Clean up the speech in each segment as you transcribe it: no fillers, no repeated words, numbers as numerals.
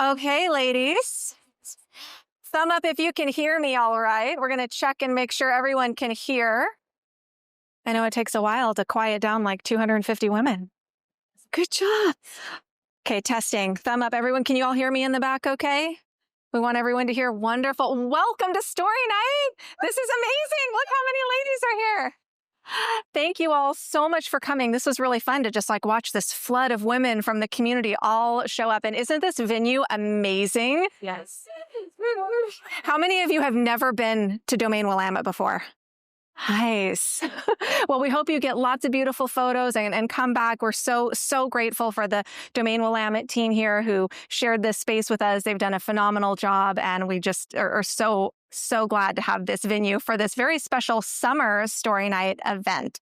Okay, ladies. Thumb up if you can hear me all right. We're going to check and make sure everyone can hear. I know it takes a while to quiet down like 250 women. Good job. Okay, testing. Thumb up. Everyone, can you all hear me in the back okay? We want everyone to hear. Wonderful. Welcome to Story Night. This is amazing. Look how many ladies are here. Thank you all so much for coming. This was really fun to just like watch this flood of women from the community all show up. And isn't this venue amazing? Yes. How many of you have never been to Domain Willamette before? Nice. Well, we hope you get lots of beautiful photos and come back. We're so grateful for the Domain Willamette team here who shared this space with us. They've done a phenomenal job, and we just are so glad to have this venue for this very special summer Story Night event.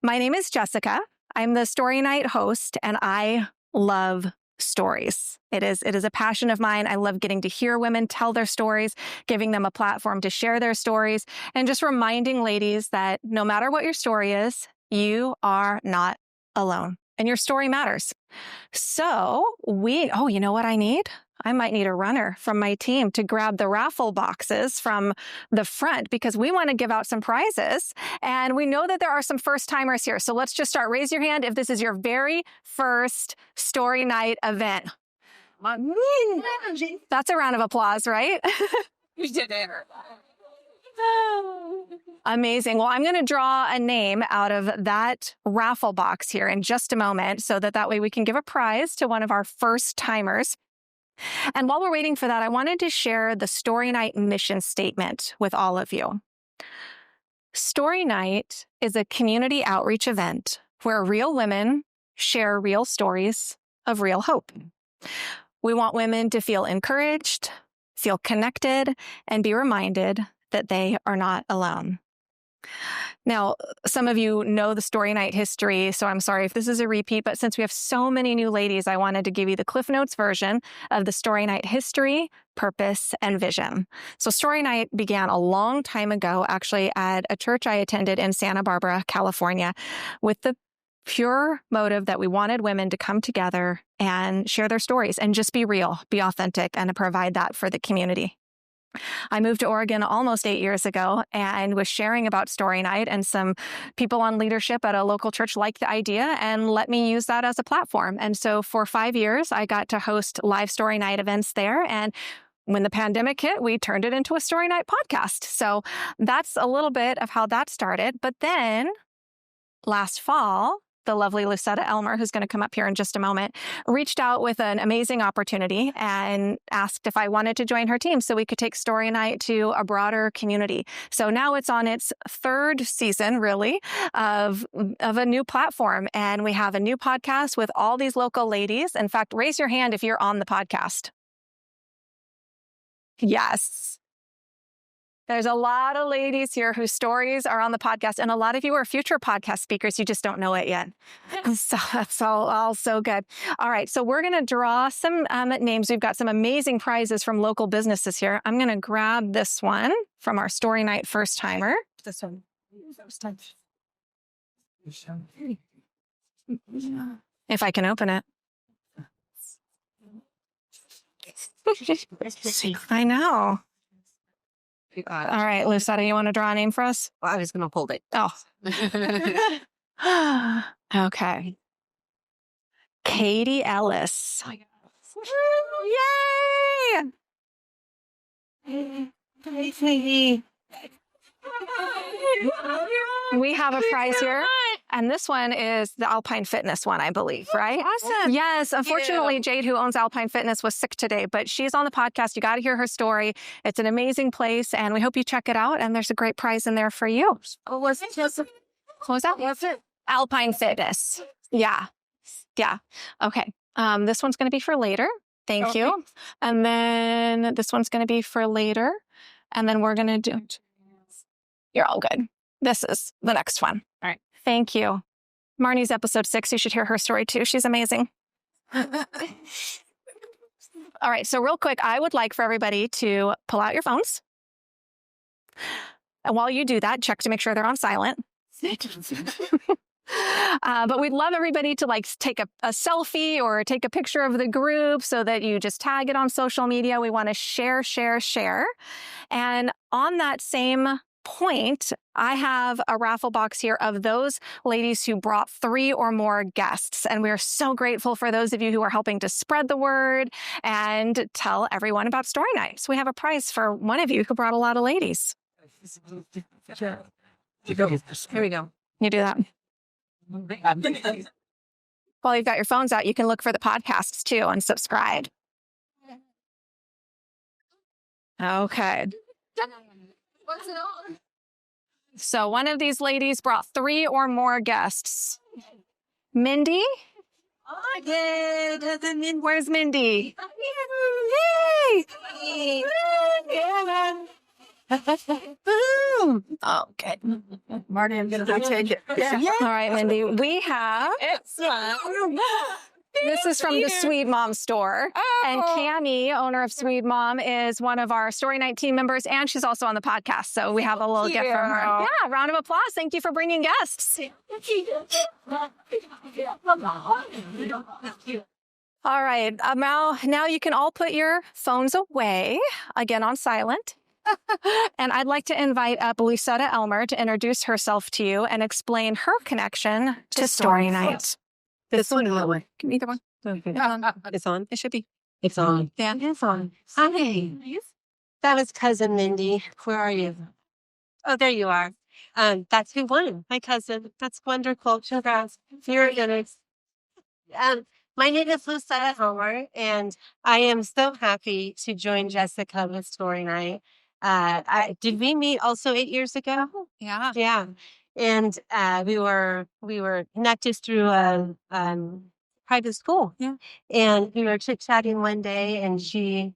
My name is Jessica. I'm the Story Night host, and I love stories. It is a passion of mine. I love getting to hear women tell their stories, giving them a platform to share their stories, and just reminding ladies that no matter what your story is, you are not alone and your story matters. So you know what I need? I might need a runner from my team to grab the raffle boxes from the front because we want to give out some prizes. And we know that there are some first timers here. So let's just start. Raise your hand if this is your very first Story Night event. That's a round of applause, right? You did it. Amazing. Well, I'm going to draw a name out of that raffle box here in just a moment so that way we can give a prize to one of our first timers. And while we're waiting for that, I wanted to share the Story Night mission statement with all of you. Story Night is a community outreach event where real women share real stories of real hope. We want women to feel encouraged, feel connected, and be reminded that they are not alone. Now, some of you know the Story Night history, so I'm sorry if this is a repeat, but since we have so many new ladies, I wanted to give you the Cliff Notes version of the Story Night history, purpose, and vision. So Story Night began a long time ago, actually at a church I attended in Santa Barbara, California, with the pure motive that we wanted women to come together and share their stories and just be real, be authentic, and to provide that for the community. I moved to Oregon almost 8 years ago and was sharing about Story Night, and some people on leadership at a local church liked the idea and let me use that as a platform. And so for 5 years, I got to host live Story Night events there. And when the pandemic hit, we turned it into a Story Night podcast. So that's a little bit of how that started. But then last fall, the lovely Lucetta Elmer, who's going to come up here in just a moment, reached out with an amazing opportunity and asked if I wanted to join her team so we could take Story Night to a broader community. So now it's on its third season, really, of a new platform. And we have a new podcast with all these local ladies. In fact, raise your hand if you're on the podcast. Yes. There's a lot of ladies here whose stories are on the podcast, and a lot of you are future podcast speakers. You just don't know it yet. So that's all so good. All right, so we're going to draw some names. We've got some amazing prizes from local businesses here. I'm going to grab this one from our Story Night first timer. This one. First time. If I can open it. I know. All right, Lucetta, you want to draw a name for us? Well, I was going to hold it. Oh. Okay. Katie Ellis. Oh, yay! We have a prize here. And this one is the Alpine Fitness one, I believe, right? Awesome. Yes. Unfortunately, Jade, who owns Alpine Fitness, was sick today, but she's on the podcast. You got to hear her story. It's an amazing place, and we hope you check it out. And there's a great prize in there for you. Oh, was it just? What was that? Was it? Alpine Fitness. Yeah. Okay. This one's going to be for later. Thank you. And then this one's going to be for later. And then we're going to do... You're all good. This is the next one. All right. Thank you. Marnie's episode 6. You should hear her story too. She's amazing. All right. So real quick, I would like for everybody to pull out your phones. And while you do that, check to make sure they're on silent. But we'd love everybody to like take a selfie or take a picture of the group so that you just tag it on social media. We want to share, share, share. And on that same point, I have a raffle box here of those ladies who brought 3 or more guests. And we're so grateful for those of you who are helping to spread the word and tell everyone about Story Night. So we have a prize for one of you who brought a lot of ladies. Here we go. You do that. While you've got your phones out, you can look for the podcasts too and subscribe. Okay. What's it on? So one of these ladies brought 3 or more guests. Mindy? I did. Where's Mindy? Yay! Boom! Oh, good. Marty, I'm going to take it. Yeah. All right, Mindy. We have... This is from the Swede Mom store. Oh. And Cammie, owner of Swede Mom, is one of our Story Night team members, and she's also on the podcast. So we have a little gift from her. Yeah, round of applause. Thank you for bringing guests. All right. Now you can all put your phones away, again on silent. And I'd like to invite up Lucetta Elmer to introduce herself to you and explain her connection to Story Night. This one or that one? Either one. Okay. It's on? It should be. It's on. Yeah. It's on. Hi. That was cousin Mindy. Where are you? Oh, there you are. That's who won. My cousin. That's wonderful. Congrats. You're good. My name is Lucetta Homer, and I am so happy to join Jessica with Story Night. Did we meet also 8 years ago? Yeah. Yeah. And we were connected through a private school. Yeah. And we were chit-chatting one day, and she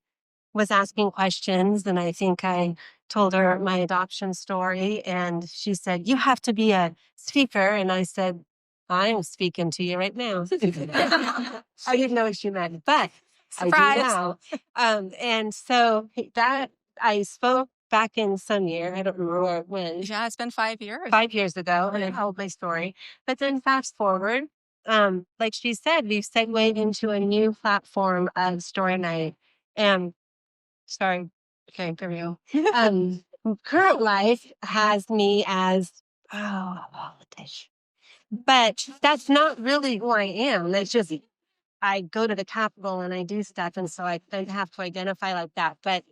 was asking questions, and I think I told her my adoption story, and she said, "You have to be a speaker." And I said, "I'm speaking to you right now." I didn't know what she meant, but Surprise. I do now. And so that I spoke back in some year. I don't remember when. Yeah, it's been 5 years. 5 years ago, and I told my story. But then fast forward, like she said, we've segued into a new platform of Story Night. And sorry, okay, there we go. Current life has me as a politician, but that's not really who I am. That's just I go to the Capitol and I do stuff, and so I have to identify like that. But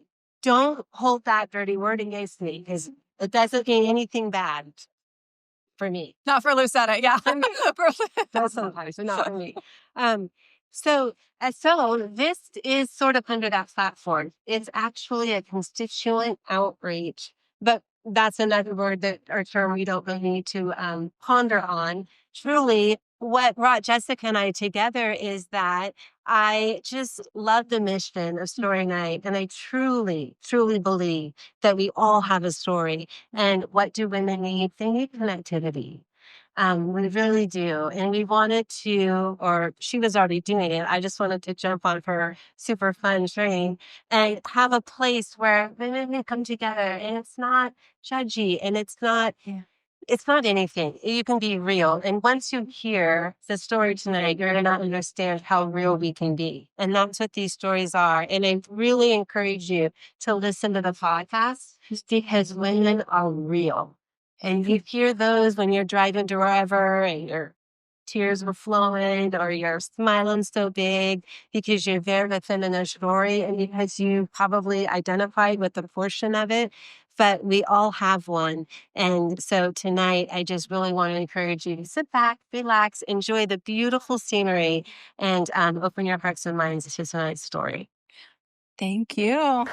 don't hold that dirty word against me, because it doesn't mean anything bad for me. Not for Lucetta, yeah. That's sometimes, but not for me. So this is sort of under that platform. It's actually a constituent outreach, but that's another word or term we don't really need to ponder on. Truly, what brought Jessica and I together is that I just love the mission of Story Night, and I truly, truly believe that we all have a story. And what do women need? They need connectivity. We really do. And we wanted to, or she was already doing it. I just wanted to jump on her super fun train and have a place where women can come together, and it's not judgy, and it's not anything. You can be real. And once you hear the story tonight, you're going to understand how real we can be. And that's what these stories are. And I really encourage you to listen to the podcast, because women are real. And you hear those when you're driving to wherever and your tears were flowing, or you're smiling so big because you're there within a story, and because you probably identified with a portion of it. But we all have one. And so tonight, I just really want to encourage you to sit back, relax, enjoy the beautiful scenery, and open your hearts and minds to tonight's story. Thank you.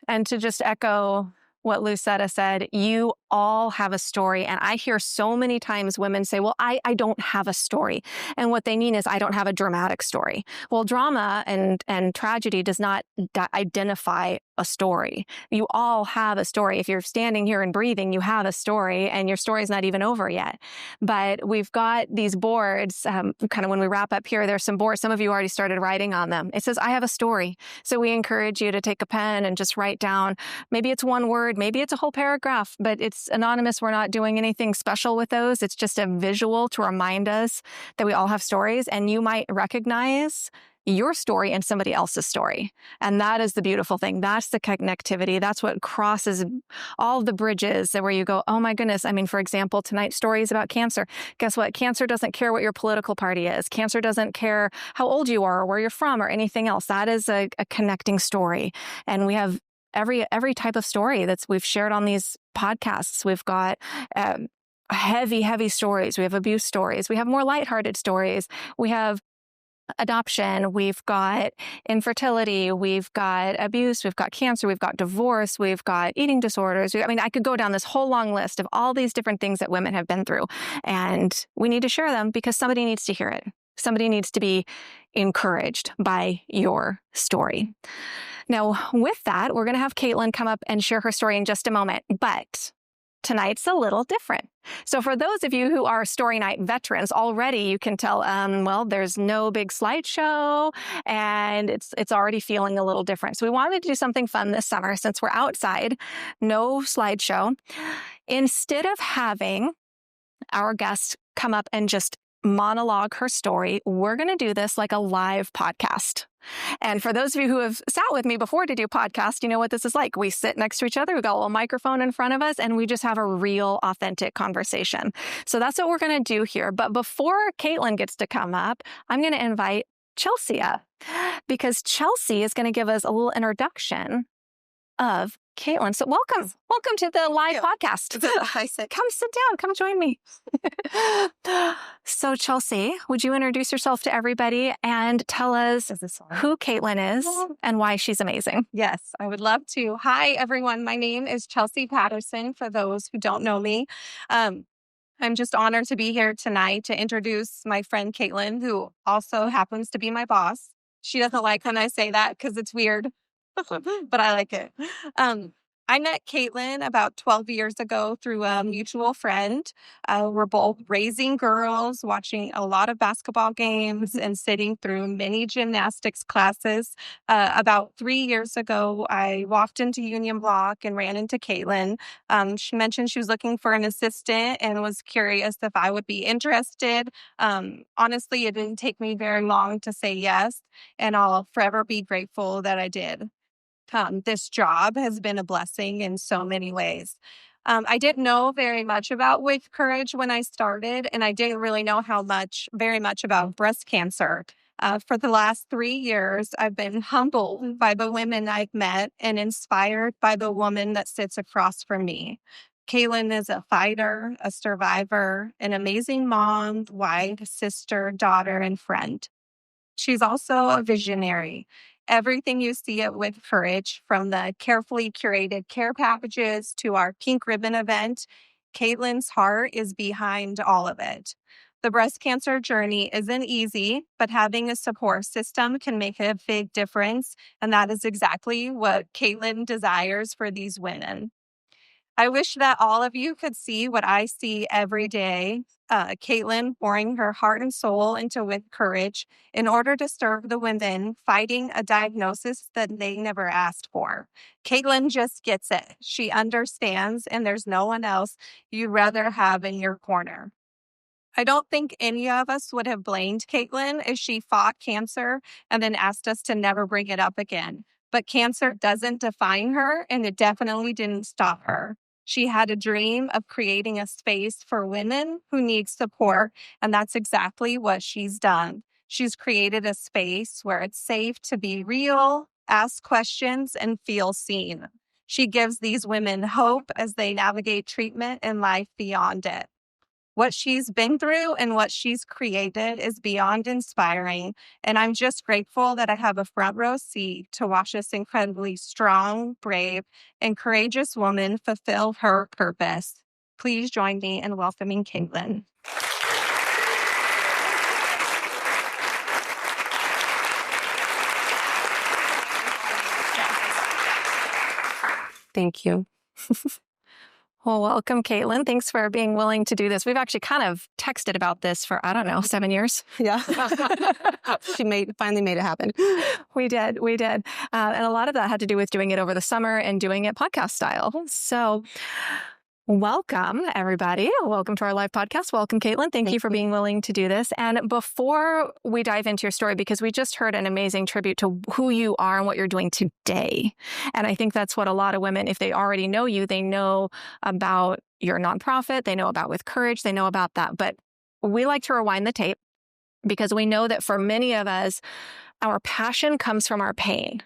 And to just echo what Lucetta said, you all have a story. And I hear so many times women say, well, I don't have a story. And what they mean is I don't have a dramatic story. Well, drama and tragedy does not identify a story. You all have a story. If you're standing here and breathing, you have a story, and your story is not even over yet. But we've got these boards, kind of when we wrap up here, there's some boards. Some of you already started writing on them. It says, I have a story. So we encourage you to take a pen and just write down, maybe it's one word, maybe it's a whole paragraph, but it's anonymous. We're not doing anything special with those. It's just a visual to remind us that we all have stories, and you might recognize your story and somebody else's story. And that is the beautiful thing. That's the connectivity. That's what crosses all the bridges where you go, oh my goodness. I mean, for example, tonight's story is about cancer. Guess what? Cancer doesn't care what your political party is. Cancer doesn't care how old you are or where you're from or anything else. That is a connecting story. And we have every type of story we've shared on these podcasts. We've got heavy stories. We have abuse stories. We have more lighthearted stories. We have adoption, we've got infertility, we've got abuse, we've got cancer, we've got divorce, we've got eating disorders. I mean, I could go down this whole long list of all these different things that women have been through. And we need to share them because somebody needs to hear it. Somebody needs to be encouraged by your story. Now, with that, we're going to have Caitlin come up and share her story in just a moment. But tonight's a little different. So for those of you who are Story Night veterans, already you can tell, well, there's no big slideshow and it's already feeling a little different. So we wanted to do something fun this summer since we're outside, no slideshow. Instead of having our guest come up and just monologue her story, we're going to do this like a live podcast. And for those of you who have sat with me before to do podcasts, you know what this is like. We sit next to each other, we've got a little microphone in front of us, and we just have a real, authentic conversation. So that's what we're going to do here. But before Caitlin gets to come up, I'm going to invite Chelsea up because Chelsea is going to give us a little introduction of Caitlin. So welcome to the live podcast. Come sit down, come join me. So Chelsea, would you introduce yourself to everybody and tell us who Caitlin is and why she's amazing? Yes, I would love to. Hi, everyone. My name is Chelsea Patterson, for those who don't know me. I'm just honored to be here tonight to introduce my friend Caitlin, who also happens to be my boss. She doesn't like when I say that because it's weird. But I like it. I met Caitlin about 12 years ago through a mutual friend. We're both raising girls, watching a lot of basketball games, and sitting through many gymnastics classes. About 3 years ago, I walked into Union Block and ran into Caitlin. She mentioned she was looking for an assistant and was curious if I would be interested. Honestly, it didn't take me very long to say yes, and I'll forever be grateful that I did. This job has been a blessing in so many ways. I didn't know very much about With Courage when I started, and I didn't really know very much about breast cancer. For the last 3 years, I've been humbled by the women I've met and inspired by the woman that sits across from me. Caitlin is a fighter, a survivor, an amazing mom, wife, sister, daughter, and friend. She's also a visionary. Everything you see at With Courage, from the carefully curated care packages to our pink ribbon event, Caitlin's heart is behind all of it. The breast cancer journey isn't easy, but having a support system can make a big difference, and that is exactly what Caitlin desires for these women. I wish that all of you could see what I see every day. Caitlin pouring her heart and soul into With Courage in order to serve the women fighting a diagnosis that they never asked for. Caitlin just gets it. She understands, and there's no one else you'd rather have in your corner. I don't think any of us would have blamed Caitlin if she fought cancer and then asked us to never bring it up again. But cancer doesn't define her, and it definitely didn't stop her. She had a dream of creating a space for women who need support, and that's exactly what she's done. She's created a space where it's safe to be real, ask questions, and feel seen. She gives these women hope as they navigate treatment and life beyond it. What she's been through and what she's created is beyond inspiring. And I'm just grateful that I have a front row seat to watch this incredibly strong, brave, and courageous woman fulfill her purpose. Please join me in welcoming Caitlin. Thank you. Well, welcome, Caitlin. Thanks for being willing to do this. We've actually kind of texted about this for, 7 years. Yeah. She finally made it happen. We did. And a lot of that had to do with doing it over the summer and doing it podcast style. So welcome, everybody. Welcome to our live podcast. Welcome, Caitlin. Thank you for being willing to do this. And before we dive into your story, because we just heard an amazing tribute to who you are and what you're doing today. And I think that's what a lot of women, if they already know you, they know about your nonprofit, they know about With Courage, they know about that. But we like to rewind the tape because we know that for many of us, our passion comes from our pain.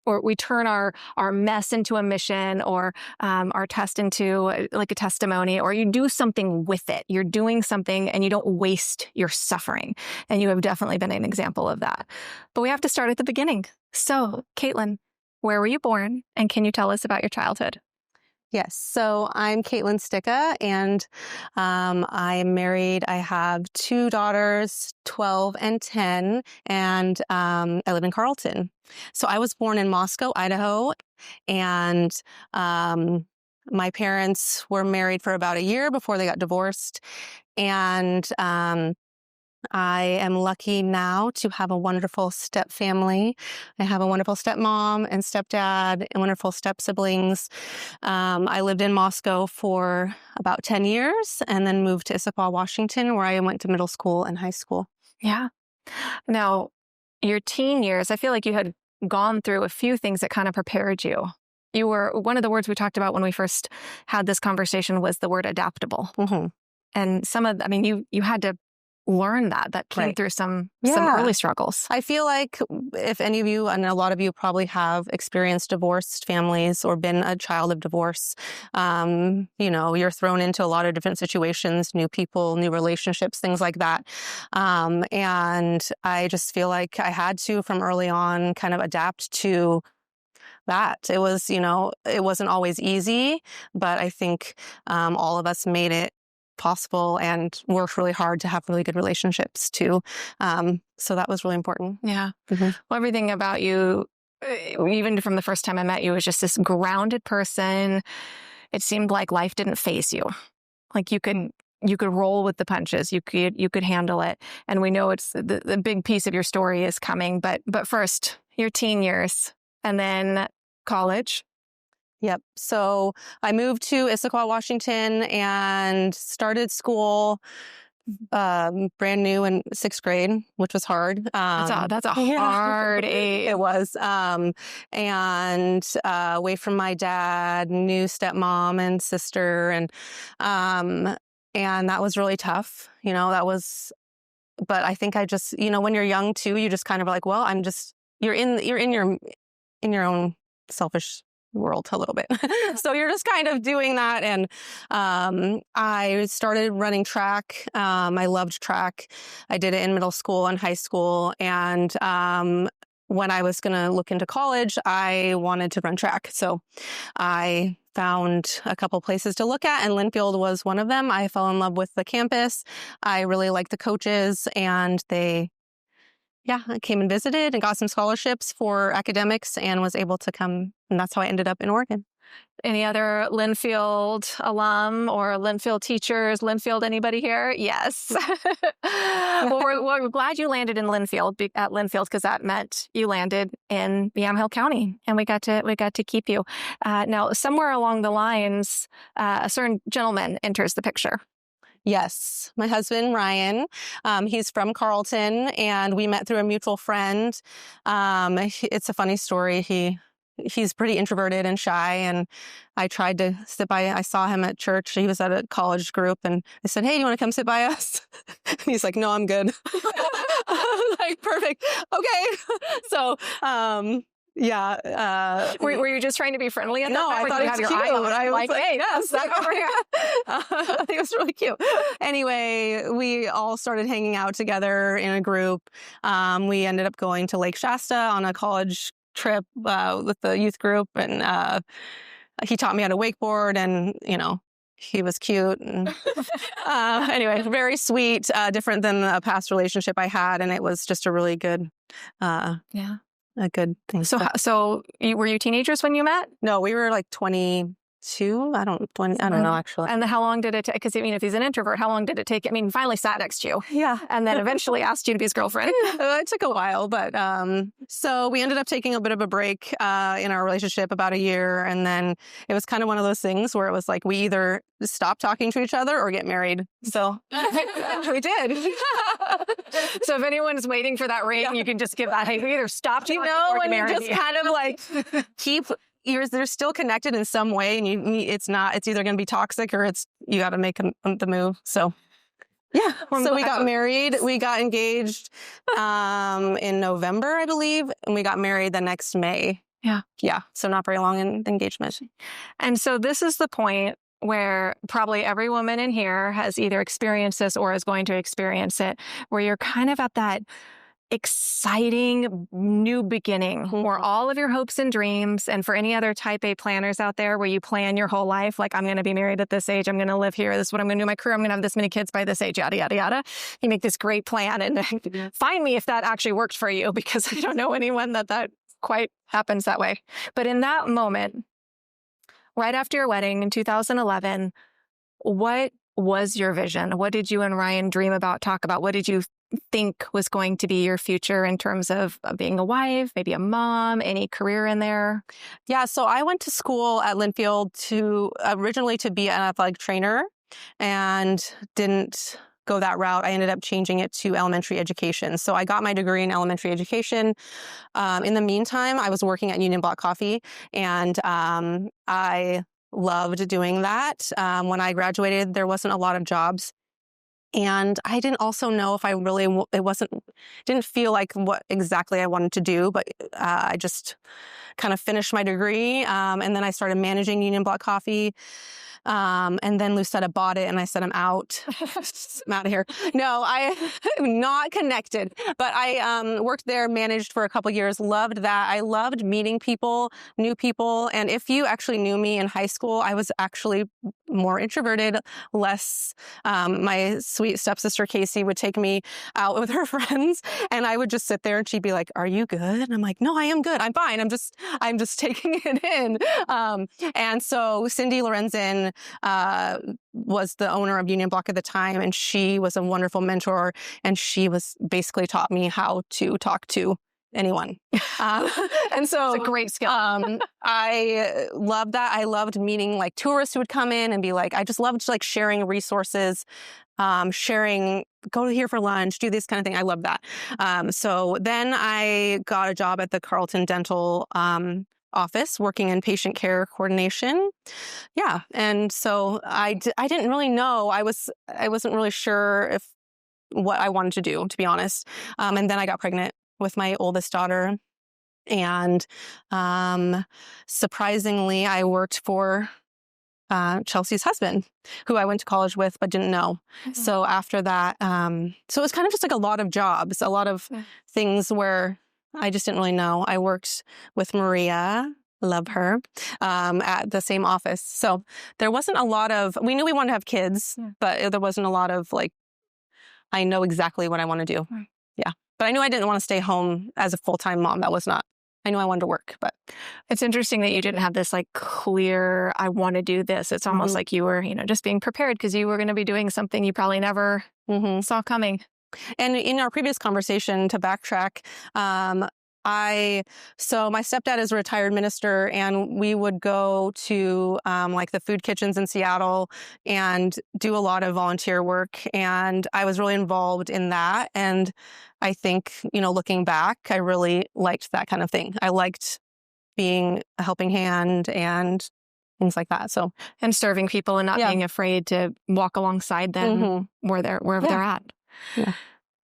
Or we turn our mess into a mission, or our test into like a testimony, or you do something with it. You're doing something and you don't waste your suffering. And you have definitely been an example of that. But we have to start at the beginning. So, Caitlin, where were you born? And can you tell us about your childhood? Yes. So I'm Caitlin Sticka, and I am married. I have 2 daughters, 12 and 10, and I live in Carlton. So I was born in Moscow, Idaho, and my parents were married for about a year before they got divorced. And I am lucky now to have a wonderful step family. I have a wonderful stepmom and stepdad and wonderful step siblings. I lived in Moscow for about 10 years and then moved to Issaquah, Washington, where I went to middle school and high school. Yeah. Now, your teen years, I feel like you had gone through a few things that kind of prepared you. One of the words we talked about when we first had this conversation was the word adaptable. Mm-hmm. And you had to learn that came through some early struggles. I feel like if any of you, and a lot of you probably have experienced divorced families or been a child of divorce, you're thrown into a lot of different situations, new people, new relationships, things like that. And I just feel like I had to, from early on, kind of adapt to that. It was, it wasn't always easy, but I think all of us made it possible and worked really hard to have really good relationships too. So that was really important. Yeah. Mm-hmm. Well, everything about you, even from the first time I met you, was just this grounded person. It seemed like life didn't faze you. Like you could roll with the punches. You could handle it. And we know it's the big piece of your story is coming. But first, your teen years and then college. Yep. So I moved to Issaquah, Washington, and started school brand new in 6th grade, which was hard. That's a hard age. It was. And away from my dad, new stepmom and sister, and that was really tough. But I think I just, when you're young too, you just kind of like, well, you're in your own selfish world a little bit. So you're just kind of doing that. And I started running track. I loved track. I did it in middle school and high school. And when I was going to look into college, I wanted to run track. So I found a couple places to look at, and Linfield was one of them. I fell in love with the campus. I really liked the coaches, and I came and visited and got some scholarships for academics and was able to come. And that's how I ended up in Oregon. Any other Linfield alum or Linfield teachers? Linfield, anybody here? Yes. Well, we're glad you landed in Linfield because that meant you landed in Yamhill County, and we got to keep you. Now, somewhere along the lines, a certain gentleman enters the picture. Yes. My husband, Ryan, he's from Carlton, and we met through a mutual friend. It's a funny story. He's pretty introverted and shy, and I tried to sit by. I saw him at church. He was at a college group, and I said, "Hey, do you want to come sit by us?" And he's like, "No, I'm good." I'm like, perfect. Okay. So, Yeah. Were you just trying to be friendly at that No, point? I Or thought did it you was have cute. your eye on it? I was like, hey, yes. back over here. I think it was really cute. Anyway, we all started hanging out together in a group. We ended up going to Lake Shasta on a college trip with the youth group, and he taught me how to wakeboard, and he was cute. And anyway, very sweet, different than a past relationship I had, and it was just a really good, a good thing. So were you teenagers when you met? No, we were like 22. I don't know actually. And how long did it take? Because if he's an introvert, how long did it take? He finally sat next to you. Yeah. And then eventually asked you to be his girlfriend. It took a while, but so we ended up taking a bit of a break in our relationship, about a year. And then it was kind of one of those things where it was like we either stop talking to each other or get married. So we did. So if anyone's waiting for that ring, you can just give that. Hey, we either stop talking or when get you married. just kind of like keep. They're still connected in some way, and it's either going to be toxic or you got to make the move. So yeah. So we got married. We got engaged in November, I believe, and we got married the next May. Yeah. Yeah. So not very long in engagement. And so this is the point where probably every woman in here has either experienced this or is going to experience it, where you're kind of at that exciting new beginning where all of your hopes and dreams, and for any other type A planners out there where you plan your whole life, like I'm going to be married at this age, I'm going to live here, this is what I'm going to do in my career, I'm going to have this many kids by this age, yada, yada, yada. You make this great plan and find me if that actually worked for you, because I don't know anyone that quite happens that way. But in that moment, right after your wedding in 2011, what was your vision? What did you and Ryan dream about, talk about? What did you think was going to be your future in terms of being a wife, maybe a mom, any career in there? Yeah, so I went to school at Linfield originally to be an athletic trainer, and didn't go that route. I ended up changing it to elementary education. So I got my degree in elementary education. In the meantime, I was working at Union Block Coffee, and I loved doing that. When I graduated, there wasn't a lot of jobs. And I didn't also know if I really, didn't feel like what exactly I wanted to do, but I just kind of finished my degree. And then I started managing Union Block Coffee. And then Lucetta bought it, and I said, I'm out. I'm out of here. No, I'm not connected. But I worked there, managed for a couple years, loved that. I loved meeting people, new people. And if you actually knew me in high school, I was actually more introverted, less. My sweet stepsister, Casey, would take me out with her friends, and I would just sit there, and she'd be like, are you good? And I'm like, no, I am good. I'm fine. I'm just taking it in. And so Cindy Lorenzen was the owner of Union Block at the time, and she was a wonderful mentor, and she was basically taught me how to talk to anyone. And so it's a great skill. I loved that. I loved meeting like tourists who would come in and be like, I just loved like sharing resources, sharing, go here for lunch, do this kind of thing. I love that. So then I got a job at the Carleton Dental office working in patient care coordination. Yeah. And so I didn't really know. I wasn't really sure what I wanted to do, to be honest. And then I got pregnant with my oldest daughter. And surprisingly, I worked for Chelsea's husband, who I went to college with but didn't know. Mm-hmm. So after that, so it was kind of just like a lot of jobs, a lot of things where I just didn't really know. I worked with Maria, love her, at the same office. So there wasn't a lot of, we knew we wanted to have kids, but there wasn't a lot of like, I know exactly what I want to do. Right. Yeah. But I knew I didn't want to stay home as a full-time mom. That was not, I knew I wanted to work, but. It's interesting that you didn't have this like clear, I want to do this. It's almost like you were, just being prepared because you were going to be doing something you probably never saw coming. And in our previous conversation, to backtrack, so my stepdad is a retired minister, and we would go to like the food kitchens in Seattle and do a lot of volunteer work. And I was really involved in that. And I think, looking back, I really liked that kind of thing. I liked being a helping hand and things like that. So, and serving people and not being afraid to walk alongside them wherever they're at. Yeah.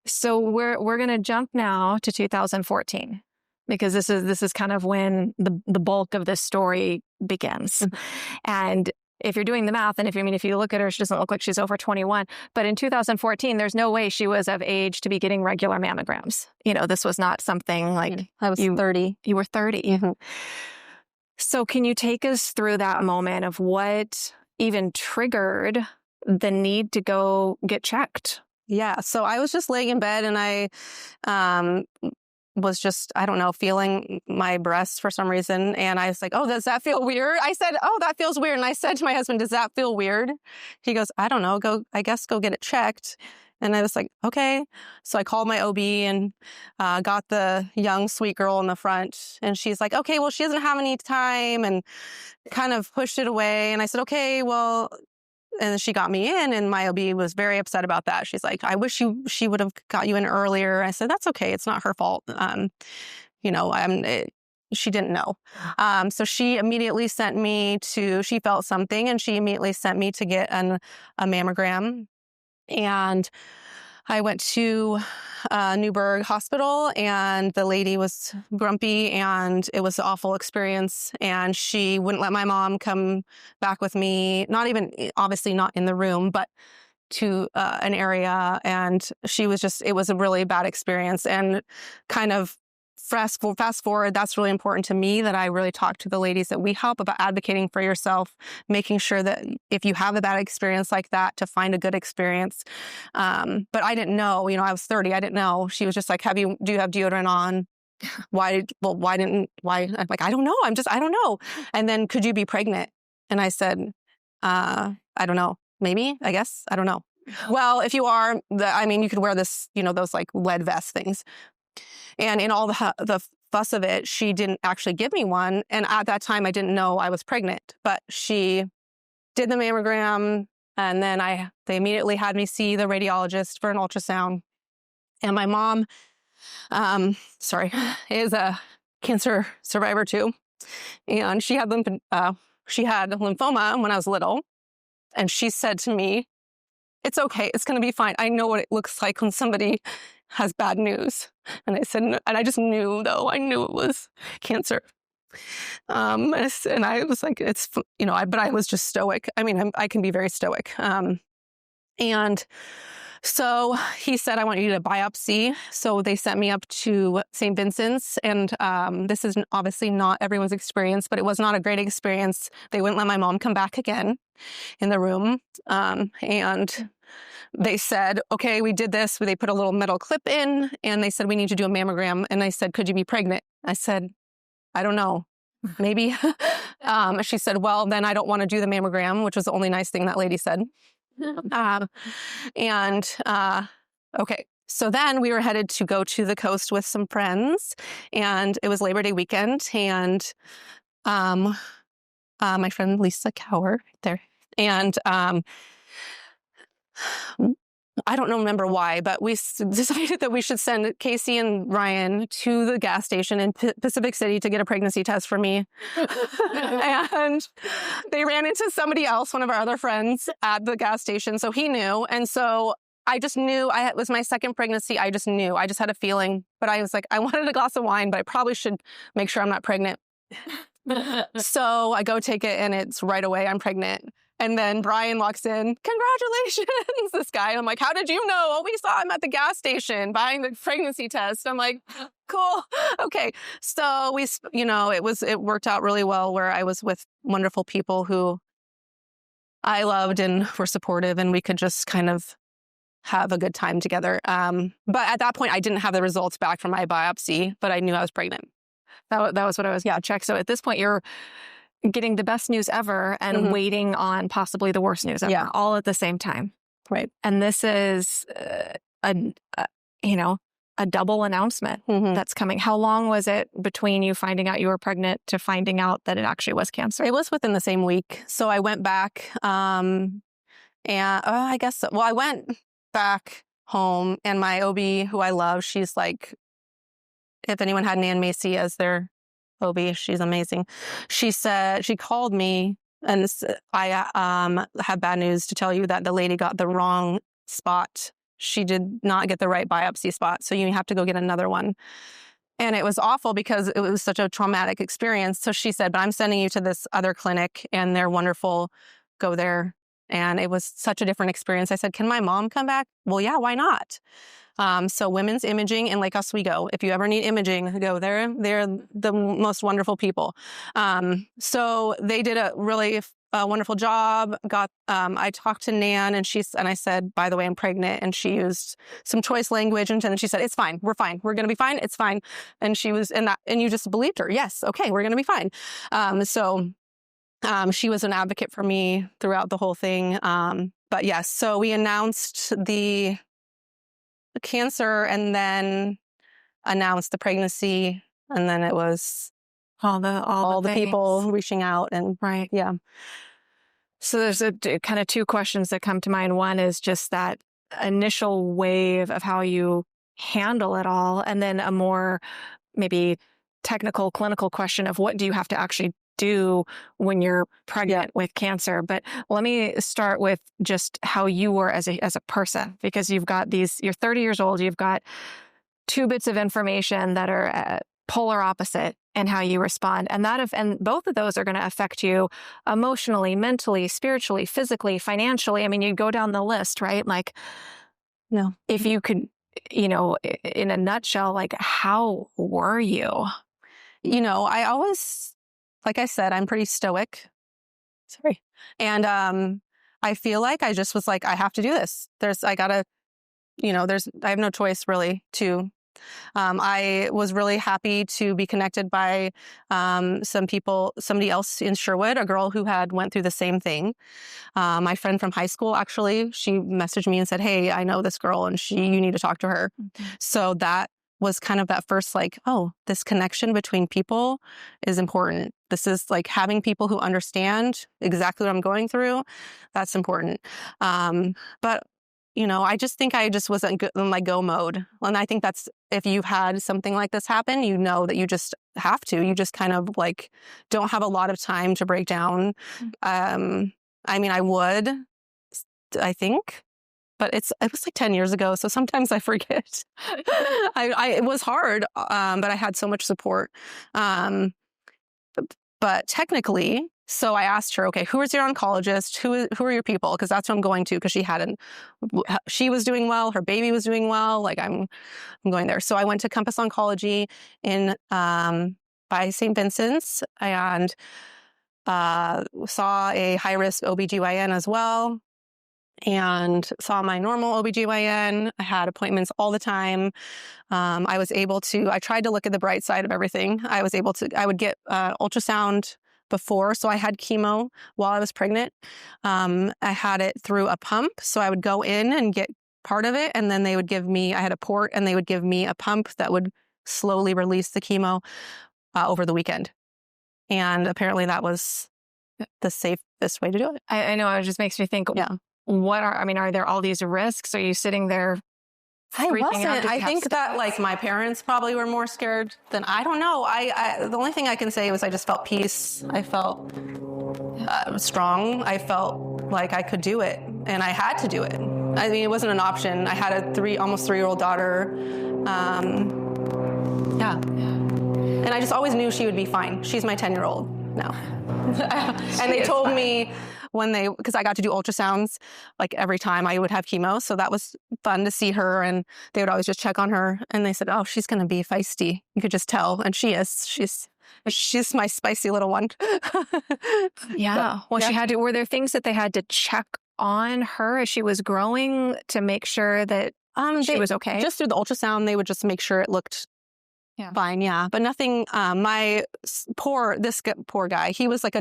So we're going to jump now to 2014. because this is kind of when the bulk of this story begins. Mhm. And if you're doing the math, and if you look at her, she doesn't look like she's over 21. But in 2014, there's no way she was of age to be getting regular mammograms. This was not something like I was 30. you were 30. Mm-hmm. So can you take us through that moment of what even triggered the need to go get checked? Yeah. So I was just laying in bed and I was just, I don't know, feeling my breast for some reason. And I was like, oh, does that feel weird? I said, oh, that feels weird. And I said to my husband, does that feel weird? He goes, I don't know. I guess go get it checked. And I was like, okay. So I called my OB and got the young, sweet girl in the front. And she's like, okay, well, she doesn't have any time, and kind of pushed it away. And I said, okay, well, and she got me in, and my OB was very upset about that. She's like, I wish she would have got you in earlier. I said, that's okay. It's not her fault. She didn't know. So she immediately sent me she felt something, and she immediately sent me to get a mammogram. And I went to Newburgh Hospital, and the lady was grumpy, and it was an awful experience. And she wouldn't let my mom come back with me, obviously not in the room, but to an area. And it was a really bad experience. And kind of fast forward, that's really important to me, that I really talk to the ladies that we help about advocating for yourself, making sure that if you have a bad experience like that, to find a good experience. But I didn't know, I was 30. I didn't know. She was just like, do you have deodorant on? Why? I'm like, I don't know. I don't know. And then, could you be pregnant? And I said, I don't know. Maybe, I guess. I don't know. Well, if you are, you could wear this, those like lead vest things. And in all the fuss of it, she didn't actually give me one. And at that time, I didn't know I was pregnant. But she did the mammogram, and then they immediately had me see the radiologist for an ultrasound. And my mom, is a cancer survivor too, and she had lymphoma when I was little. And she said to me, "It's okay. It's going to be fine. I know what it looks like when somebody has bad news." And I said, and I just knew, though. I knew it was cancer. And I was like, but I was just stoic. I can be very stoic. And so he said, I want you to biopsy. So they sent me up to St. Vincent's. And this is obviously not everyone's experience, but it was not a great experience. They wouldn't let my mom come back again in the room. And they said, okay, we did this. They put a little metal clip in, and they said, we need to do a mammogram. And I said, could you be pregnant? I said, I don't know. Maybe. She said, well, then I don't want to do the mammogram, which was the only nice thing that lady said. Okay. So then we were headed to go to the coast with some friends, and it was Labor Day weekend. And my friend Lisa Cower right there. And I don't remember why, but we decided that we should send Casey and Ryan to the gas station in Pacific City to get a pregnancy test for me. And they ran into somebody else, one of our other friends, at the gas station. So he knew. And so I just knew it was my second pregnancy. I just knew. I just had a feeling. But I was like, I wanted a glass of wine, but I probably should make sure I'm not pregnant. So I go take it, and it's right away, I'm pregnant. And then Brian walks in, congratulations, this guy. And I'm like, how did you know? Oh, we saw him at the gas station buying the pregnancy test. I'm like, cool. Okay. So it worked out really well, where I was with wonderful people who I loved and were supportive, and we could just kind of have a good time together. But at that point, I didn't have the results back from my biopsy, but I knew I was pregnant. That was what I was check. So at this point, you're getting the best news ever and waiting on possibly the worst news ever, all at the same time. Right. And this is a double announcement that's coming. How long was it between you finding out you were pregnant to finding out that it actually was cancer? It was within the same week. So I went back, and I guess, I went back home, and my OB, who I love, she's like, if anyone had Nan Macy as their OB, she's amazing. She said, she called me, and I have bad news to tell you, that the lady got the wrong spot. She did not get the right biopsy spot, so you have to go get another one. And it was awful because it was such a traumatic experience. So she said, but I'm sending you to this other clinic and they're wonderful. Go there. And it was such a different experience. I said, can my mom come back? Well, yeah, why not? So women's imaging in Lake Oswego. If you ever need imaging, go there. They're the most wonderful people. So they did a really wonderful job. I talked to Nan and I said, by the way, I'm pregnant. And she used some choice language. And then she said, it's fine. We're fine. We're going to be fine. It's fine. And she was and you just believed her. Yes. Okay. We're going to be fine. She was an advocate for me throughout the whole thing. But yes, so we announced the cancer and then announced the pregnancy. And then it was all the people reaching out and right. Yeah. So there's kind of two questions that come to mind. One is just that initial wave of how you handle it all. And then a more maybe technical, clinical question of what do you have to actually do when you're pregnant with cancer. But let me start with just how you were as a person, because you're 30 years old, you've got two bits of information that are polar opposite in how you respond. And both of those are going to affect you emotionally, mentally, spiritually, physically, financially. I mean, you go down the list, right? Like, no, if you could, in a nutshell, like, how were you? I always, like I said, I'm pretty stoic. Sorry. And I feel like I just was like, I have to do this. I have no choice really to. I was really happy to be connected by somebody else in Sherwood, a girl who had went through the same thing. My friend from high school, actually, she messaged me and said, hey, I know this girl and you need to talk to her. Mm-hmm. So that was kind of that first, like, oh, this connection between people is important. This is like having people who understand exactly what I'm going through. That's important. But I just think I just wasn't in my go mode. And I think that's, if you've had something like this happen, that you just have to. You just kind of like don't have a lot of time to break down. I mean, I think, but it was like 10 years ago. So sometimes I forget. It was hard, but I had so much support. But technically, so I asked her, okay, who is your oncologist? Who are your people? Because that's what I'm going to, because she was doing well. Her baby was doing well. Like I'm going there. So I went to Compass Oncology by St. Vincent's and saw a high-risk OBGYN as well. And saw my normal OBGYN. I had appointments all the time. I tried to look at the bright side of everything. I would get ultrasound before. So I had chemo while I was pregnant. I had it through a pump. So I would go in and get part of it. And then I had a port and they would give me a pump that would slowly release the chemo over the weekend. And apparently that was the safest way to do it. I know. It just makes me think, yeah. Are there all these risks? Are you sitting there freaking out? I think that like my parents probably were more scared than, I don't know. The only thing I can say was I just felt peace. I felt strong. I felt like I could do it and I had to do it. I mean, it wasn't an option. I had a almost 3-year-old daughter. Yeah. And I just always knew she would be fine. She's my 10-year-old now. And they told me because I got to do ultrasounds like every time I would have chemo. So that was fun to see her. And they would always just check on her. And they said, oh, she's going to be feisty. You could just tell. And she is. She's my spicy little one. Yeah. Well, yeah. Were there things that they had to check on her as she was growing to make sure that she was okay? Just through the ultrasound, they would just make sure it looked fine, yeah. But nothing, this poor guy, he was like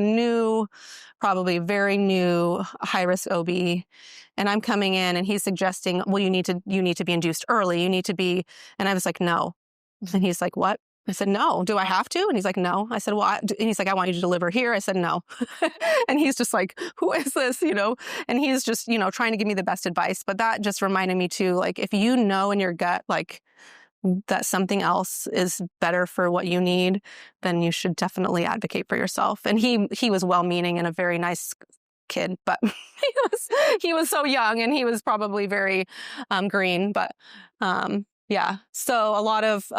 probably very new, high-risk OB. And I'm coming in and he's suggesting, well, you need to be induced early. You need to be, and I was like, no. And he's like, what? I said, no. Do I have to? And he's like, no. I said, well, and he's like, I want you to deliver here. I said, no. And he's just like, who is this? And he's just, trying to give me the best advice. But that just reminded me too, like, if you know in your gut, like, that something else is better for what you need, then you should definitely advocate for yourself. And he was well-meaning and a very nice kid, but he was so young and he was probably very green. But yeah, so a lot of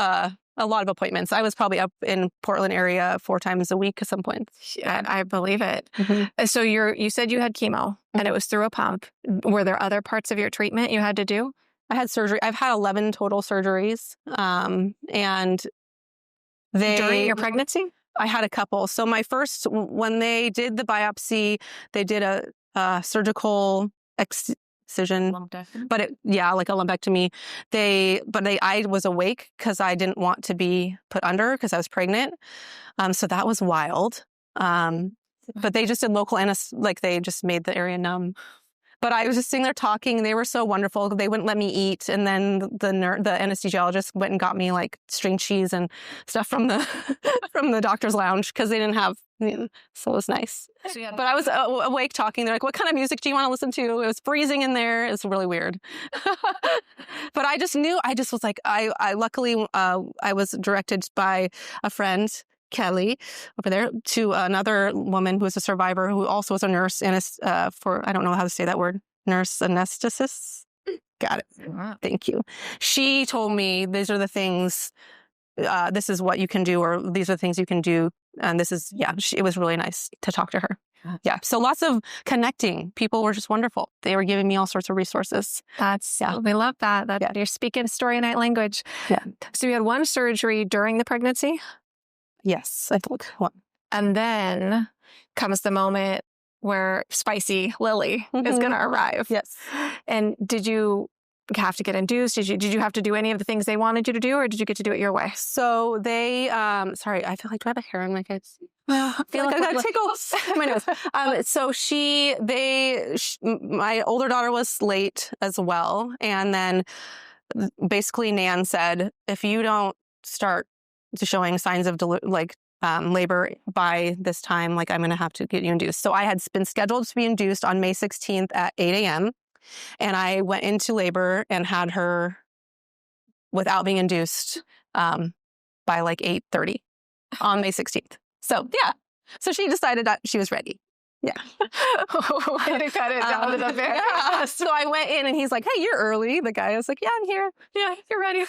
a lot of appointments. I was probably up in Portland area 4 times a week at some point. Yeah, I believe it. So you said you had chemo and it was through a pump. Were there other parts of your treatment you had to do? I had surgery. I've had 11 total surgeries. And During your pregnancy? I had a couple. So my first, when they did the biopsy, they did a surgical excision, but like a lumpectomy. I was awake because I didn't want to be put under because I was pregnant. So that was wild. But they just did local anesthesia, they just made the area numb. But I was just sitting there talking. They were so wonderful. They wouldn't let me eat. And then the anesthesiologist went and got me string cheese and stuff from the from the doctor's lounge because they didn't have. So it was nice. But I was awake talking. They're like, "What kind of music do you want to listen to?" It was freezing in there. It's really weird. But I just knew. I just was like, I luckily I was directed by a friend, Kelly, over there, to another woman who was a survivor who also was a nurse and I don't know how to say that word, nurse anesthetist. Got it. Wow. Thank you. She told me these are the things, this is what you can do, or these are the things you can do. And this is, it was really nice to talk to her. Yeah. So lots of connecting. People were just wonderful. They were giving me all sorts of resources. We love that. You're speaking story night language. Yeah. So you had one surgery during the pregnancy? Yes, I think one. And then comes the moment where spicy Lily is going to arrive. Yes. And did you have to get induced? Did you have to do any of the things they wanted you to do, or did you get to do it your way? So they, sorry, I feel like, do I have a hair on my face? I feel like I got tickles in my nose. So my older daughter was late as well. And then basically Nan said, if you don't start showing signs of labor by this time, I'm going to have to get you induced. So I had been scheduled to be induced on May 16th at 8 a.m. And I went into labor and had her without being induced by 8:30 on May 16th. So so she decided that she was ready. Yeah. Way to cut it down to the very. Yeah. So I went in and he's like, "Hey, you're early." The guy was like, "Yeah, I'm here. Yeah, you're ready."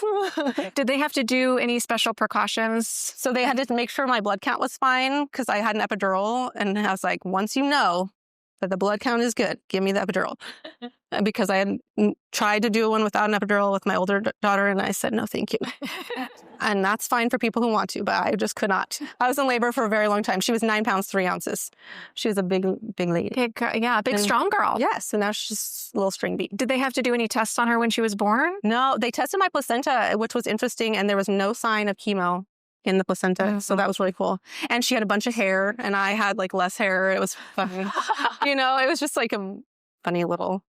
Did they have to do any special precautions? So they had to make sure my blood count was fine because I had an epidural. And I was like, once you know that the blood count is good, give me the epidural. Because I had tried to do one without an epidural with my older daughter, and I said, no, thank you. And that's fine for people who want to, but I just could not. I was in labor for a very long time. She was 9 pounds, 3 ounces. She was a big lady. Big, strong girl. Yes, and now she's just a little string bean. Did they have to do any tests on her when she was born? No, they tested my placenta, which was interesting, and there was no sign of chemo in the placenta. Mm-hmm. So that was really cool. And she had a bunch of hair, and I had less hair. It was fun. It was just a funny little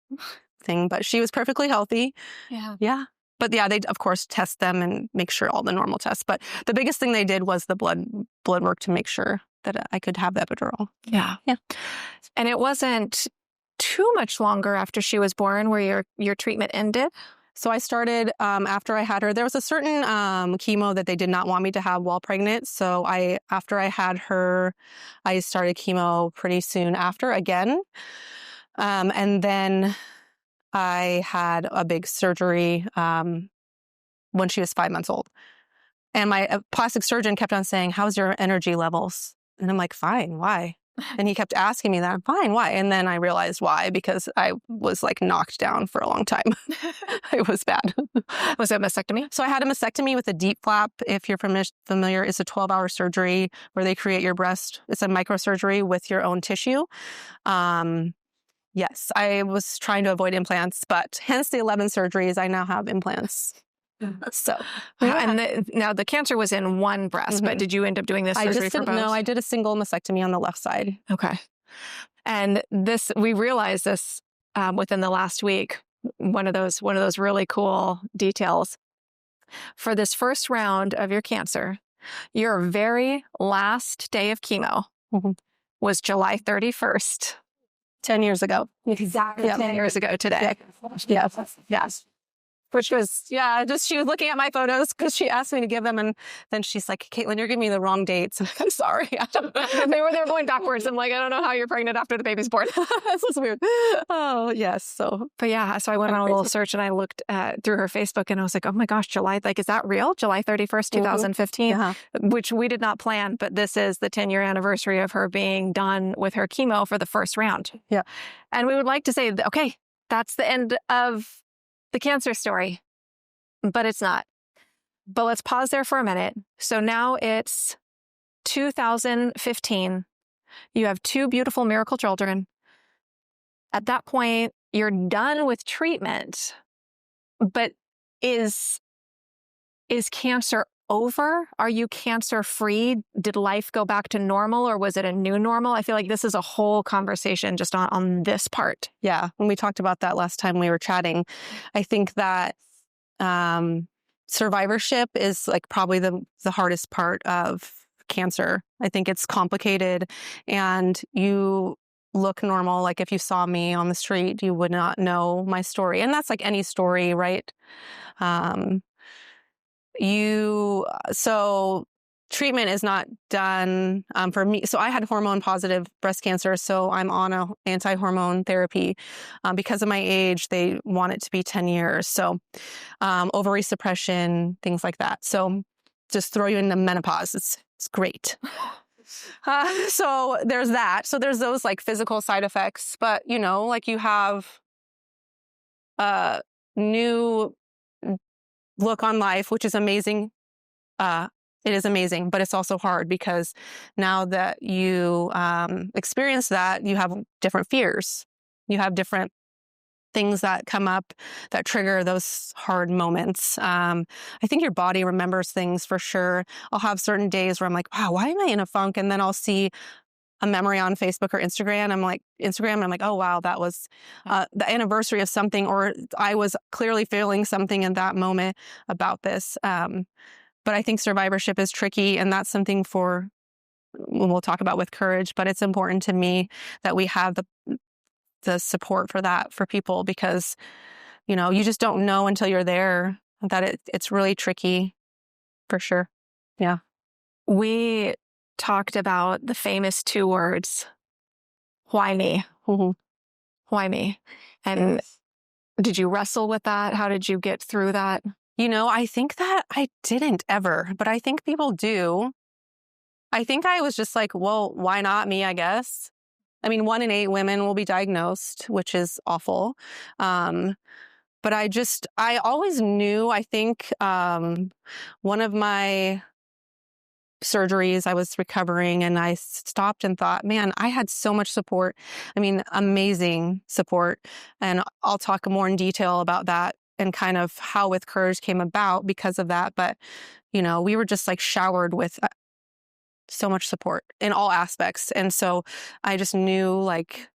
thing, but she was perfectly healthy. Yeah. Yeah. But they of course test them and make sure all the normal tests. But the biggest thing they did was the blood work to make sure that I could have the epidural. Yeah. Yeah. And it wasn't too much longer after she was born where your treatment ended. So I started after I had her. There was a certain chemo that they did not want me to have while pregnant. So after I had her, I started chemo pretty soon after again. And then I had a big surgery when she was 5 months old. And my plastic surgeon kept on saying, "How's your energy levels?" And I'm like, "Fine, why?" And he kept asking me that, "Fine, why?" And then I realized why, because I was knocked down for a long time. It was bad. Was it a mastectomy? So I had a mastectomy with a deep flap. If you're familiar, it's a 12-hour surgery where they create your breast. It's a microsurgery with your own tissue. Yes, I was trying to avoid implants, but hence the 11 surgeries. I now have implants. So, and now the cancer was in one breast, but did you end up doing this surgery for both? No, I did a single mastectomy on the left side. Okay. And we realized this within the last week. One of those really cool details. For this first round of your cancer, your very last day of chemo was July 31st. 10 years ago. Exactly. 10 years ago today. Yes. which was, just she was looking at my photos because she asked me to give them. And then she's like, Caitlin, you're giving me the wrong dates. I'm sorry. they were going backwards. I'm like, I don't know how you're pregnant after the baby's born. This is weird. Oh, yes. So, but yeah, so I went on a little search and I looked through her Facebook and I was like, oh my gosh, July, like, is that real? July 31st, 2015, which we did not plan, but this is the 10-year anniversary of her being done with her chemo for the first round. Yeah. And we would like to say, okay, that's the end of the cancer story, but it's not. But let's pause there for a minute. So now it's 2015. You have 2 beautiful miracle children. At that point, you're done with treatment, but is cancer over? Are you cancer free? Did life go back to normal or was it a new normal? I feel like this is a whole conversation just on this part. Yeah. When we talked about that last time we were chatting, I think that survivorship is like probably the hardest part of cancer. I think it's complicated and you look normal. Like if you saw me on the street, you would not know my story. And that's like any story, right? So treatment is not done for me. So I had hormone positive breast cancer. So I'm on a anti-hormone therapy. Because of my age, they want it to be 10 years. So ovary suppression, things like that. So just throw you into menopause. It's great. So there's that. So there's those like physical side effects, but like you have a new look on life, which is amazing. It is amazing, but it's also hard because now that you experience that, you have different fears. You have different things that come up that trigger those hard moments. I think your body remembers things for sure. I'll have certain days where I'm like, wow, why am I in a funk? And then I'll see a memory on Facebook or Instagram. I'm like, oh, wow, that was the anniversary of something, or I was clearly feeling something in that moment about this. But I think survivorship is tricky, and that's something we'll talk about with courage, but it's important to me that we have the support for that for people because, you just don't know until you're there that it's really tricky for sure. Yeah. We talked about the famous 2 words, why me? Mm-hmm. Why me? And did you wrestle with that? How did you get through that? I think that I didn't ever, but I think people do. I think I was just like, well, why not me, I guess. I mean, 1 in 8 women will be diagnosed, which is awful. But I always knew, I think one of my surgeries, I was recovering and I stopped and thought, man, I had so much support. I mean, amazing support. And I'll talk more in detail about that and kind of how With Courage came about because of that. But, we were just like showered with so much support in all aspects. And so I just knew like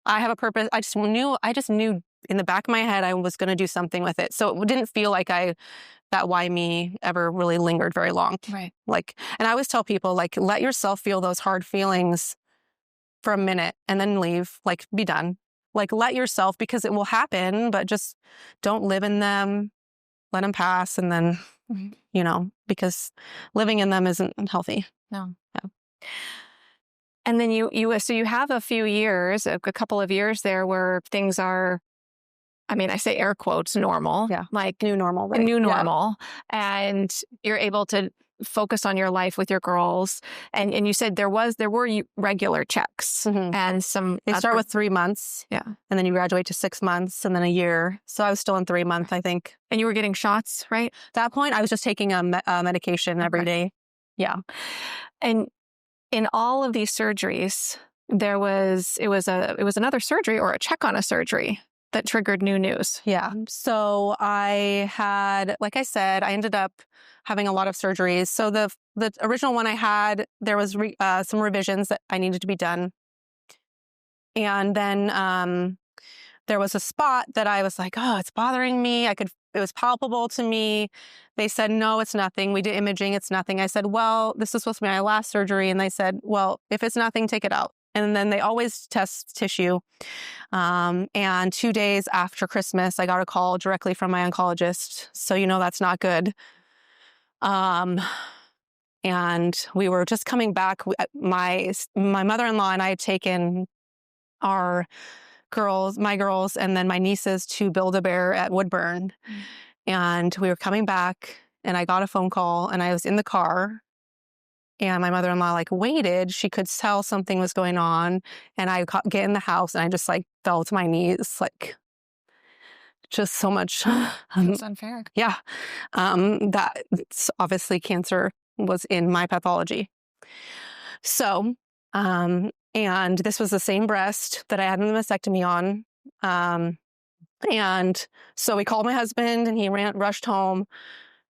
I have a purpose. I just knew in the back of my head, I was going to do something with it. So it didn't feel like that why me ever really lingered very long. Right. And I always tell people, let yourself feel those hard feelings for a minute and then leave, be done. Let yourself, because it will happen, but just don't live in them, let them pass. And then, because living in them isn't healthy. No. And then so you have a few years, a couple of years there where things are, I say air quotes, normal. Yeah. Like new normal, right? New normal. Yeah. And you're able to focus on your life with your girls. And you said there were regular checks and some. They start with 3 months. Yeah. And then you graduate to 6 months and then a year. So I was still in 3 months, I think. And you were getting shots, right? At that point, I was just taking a medication every day. Yeah. And in all of these surgeries, it was another surgery or a check on a surgery that triggered new news. Yeah. So I had, like I said, I ended up having a lot of surgeries. So the original one I had, there was some revisions that I needed to be done. And then there was a spot that I was like, oh, it's bothering me. It was palpable to me. They said, no, it's nothing. We did imaging. It's nothing. I said, well, this is supposed to be my last surgery. And they said, well, if it's nothing, take it out. And then they always test tissue. And 2 days after Christmas, I got a call directly from my oncologist. So, that's not good. And we were just coming back. My mother-in-law and I had taken my girls, and then my nieces to Build-A-Bear at Woodburn. And we were coming back, and I got a phone call, and I was in the car. And my mother-in-law waited. She could tell something was going on. And I get in the house, and I just fell to my knees, just so much. It's unfair. Yeah. That obviously cancer was in my pathology. So, and this was the same breast that I had an mastectomy on. And so we called my husband, and he rushed home.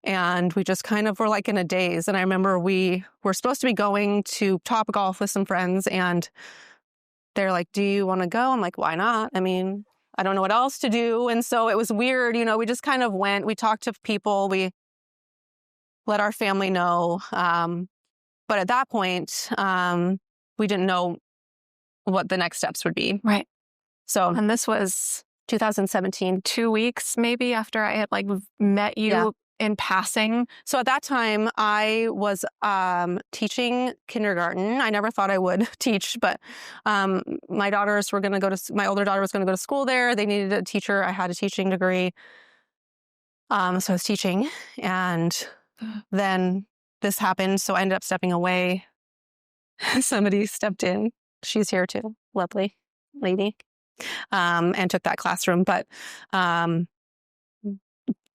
And we just kind of were in a daze. And I remember we were supposed to be going to Topgolf with some friends, and they're like, "Do you want to go?" I'm like, "Why not? I mean, I don't know what else to do." And so it was weird. We just kind of went. We talked to people. We let our family know. But at that point, we didn't know what the next steps would be. Right. So, And this was 2017. 2 weeks maybe after I had met you in passing. So at that time, I was teaching kindergarten. I never thought I would teach, but my daughters were going to my older daughter was going to go to school there. They needed a teacher. I had a teaching degree. So I was teaching, and then this happened. So I ended up stepping away. Somebody stepped in. She's here too. Lovely lady. And took that classroom. But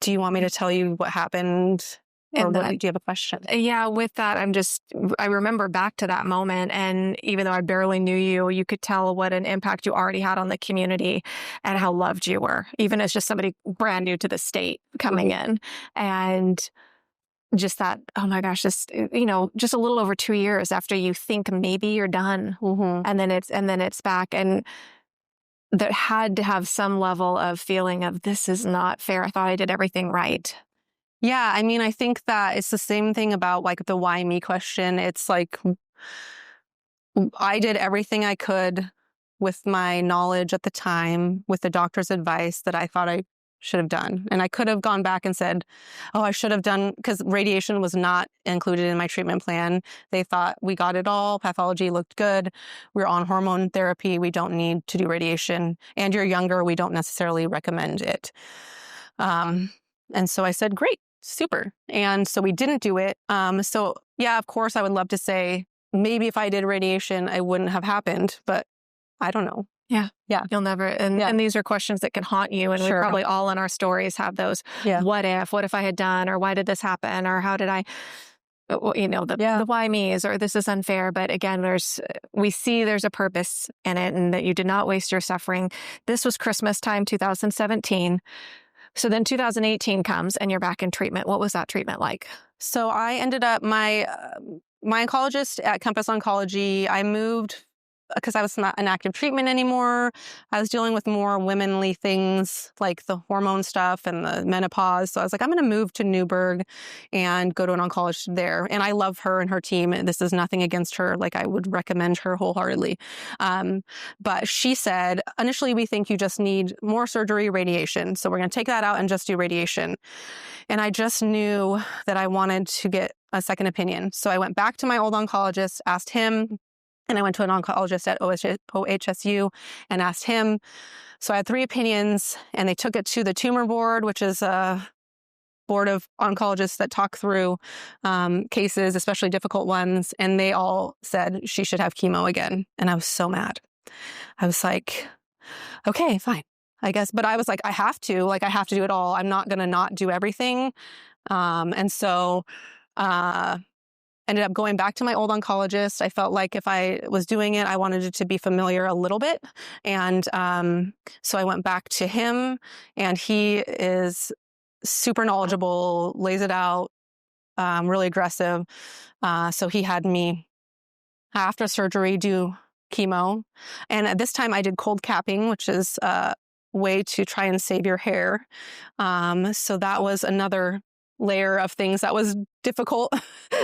do you want me to tell you what happened? Or do you have a question? Yeah, with that, I remember back to that moment. And even though I barely knew you, you could tell what an impact you already had on the community and how loved you were, even as just somebody brand new to the state coming in. And just that, oh my gosh, just a little over 2 years after you think maybe you're done. And then it's back. And that had to have some level of feeling of, this is not fair. I thought I did everything right. Yeah. I mean, I think that it's the same thing about the why me question. It's I did everything I could with my knowledge at the time, with the doctor's advice that I thought I should have done. And I could have gone back and said, oh, I should have done, because radiation was not included in my treatment plan. They thought we got it all. Pathology looked good. We're on hormone therapy. We don't need to do radiation. And you're younger. We don't necessarily recommend it. And so I said, great, super. And so we didn't do it. So yeah, of course, I would love to say maybe if I did radiation, I wouldn't have happened, but I don't know. Yeah. You'll never. And these are questions that can haunt you. And we probably all in our stories have those. Yeah. What if I had done, or why did this happen? Or how did I, the why me's, or this is unfair. But again, we see there's a purpose in it, and that you did not waste your suffering. This was Christmas time, 2017. So then 2018 comes and you're back in treatment. What was that treatment like? So I ended up, my oncologist at Compass Oncology, I moved because I was not in active treatment anymore. I was dealing with more womanly things like the hormone stuff and the menopause. So I was like, I'm going to move to Newburgh and go to an oncologist there. And I love her and her team. This is nothing against her. I would recommend her wholeheartedly. But she said, initially, we think you just need more surgery, radiation. So we're going to take that out and just do radiation. And I just knew that I wanted to get a second opinion. So I went back to my old oncologist, asked him. And I went to an oncologist at OHSU and asked him. So I had 3 opinions, and they took it to the tumor board, which is a board of oncologists that talk through cases, especially difficult ones. And they all said she should have chemo again. And I was so mad. I was like, okay, fine, I guess. But I was like, I have to do it all. I'm not going to not do everything. And so ended up going back to my old oncologist. I felt like if I was doing it, I wanted it to be familiar a little bit. And so I went back to him, and he is super knowledgeable, lays it out, really aggressive. So he had me, after surgery, do chemo. And at this time I did cold capping, which is a way to try and save your hair. So that was another layer of things that was difficult.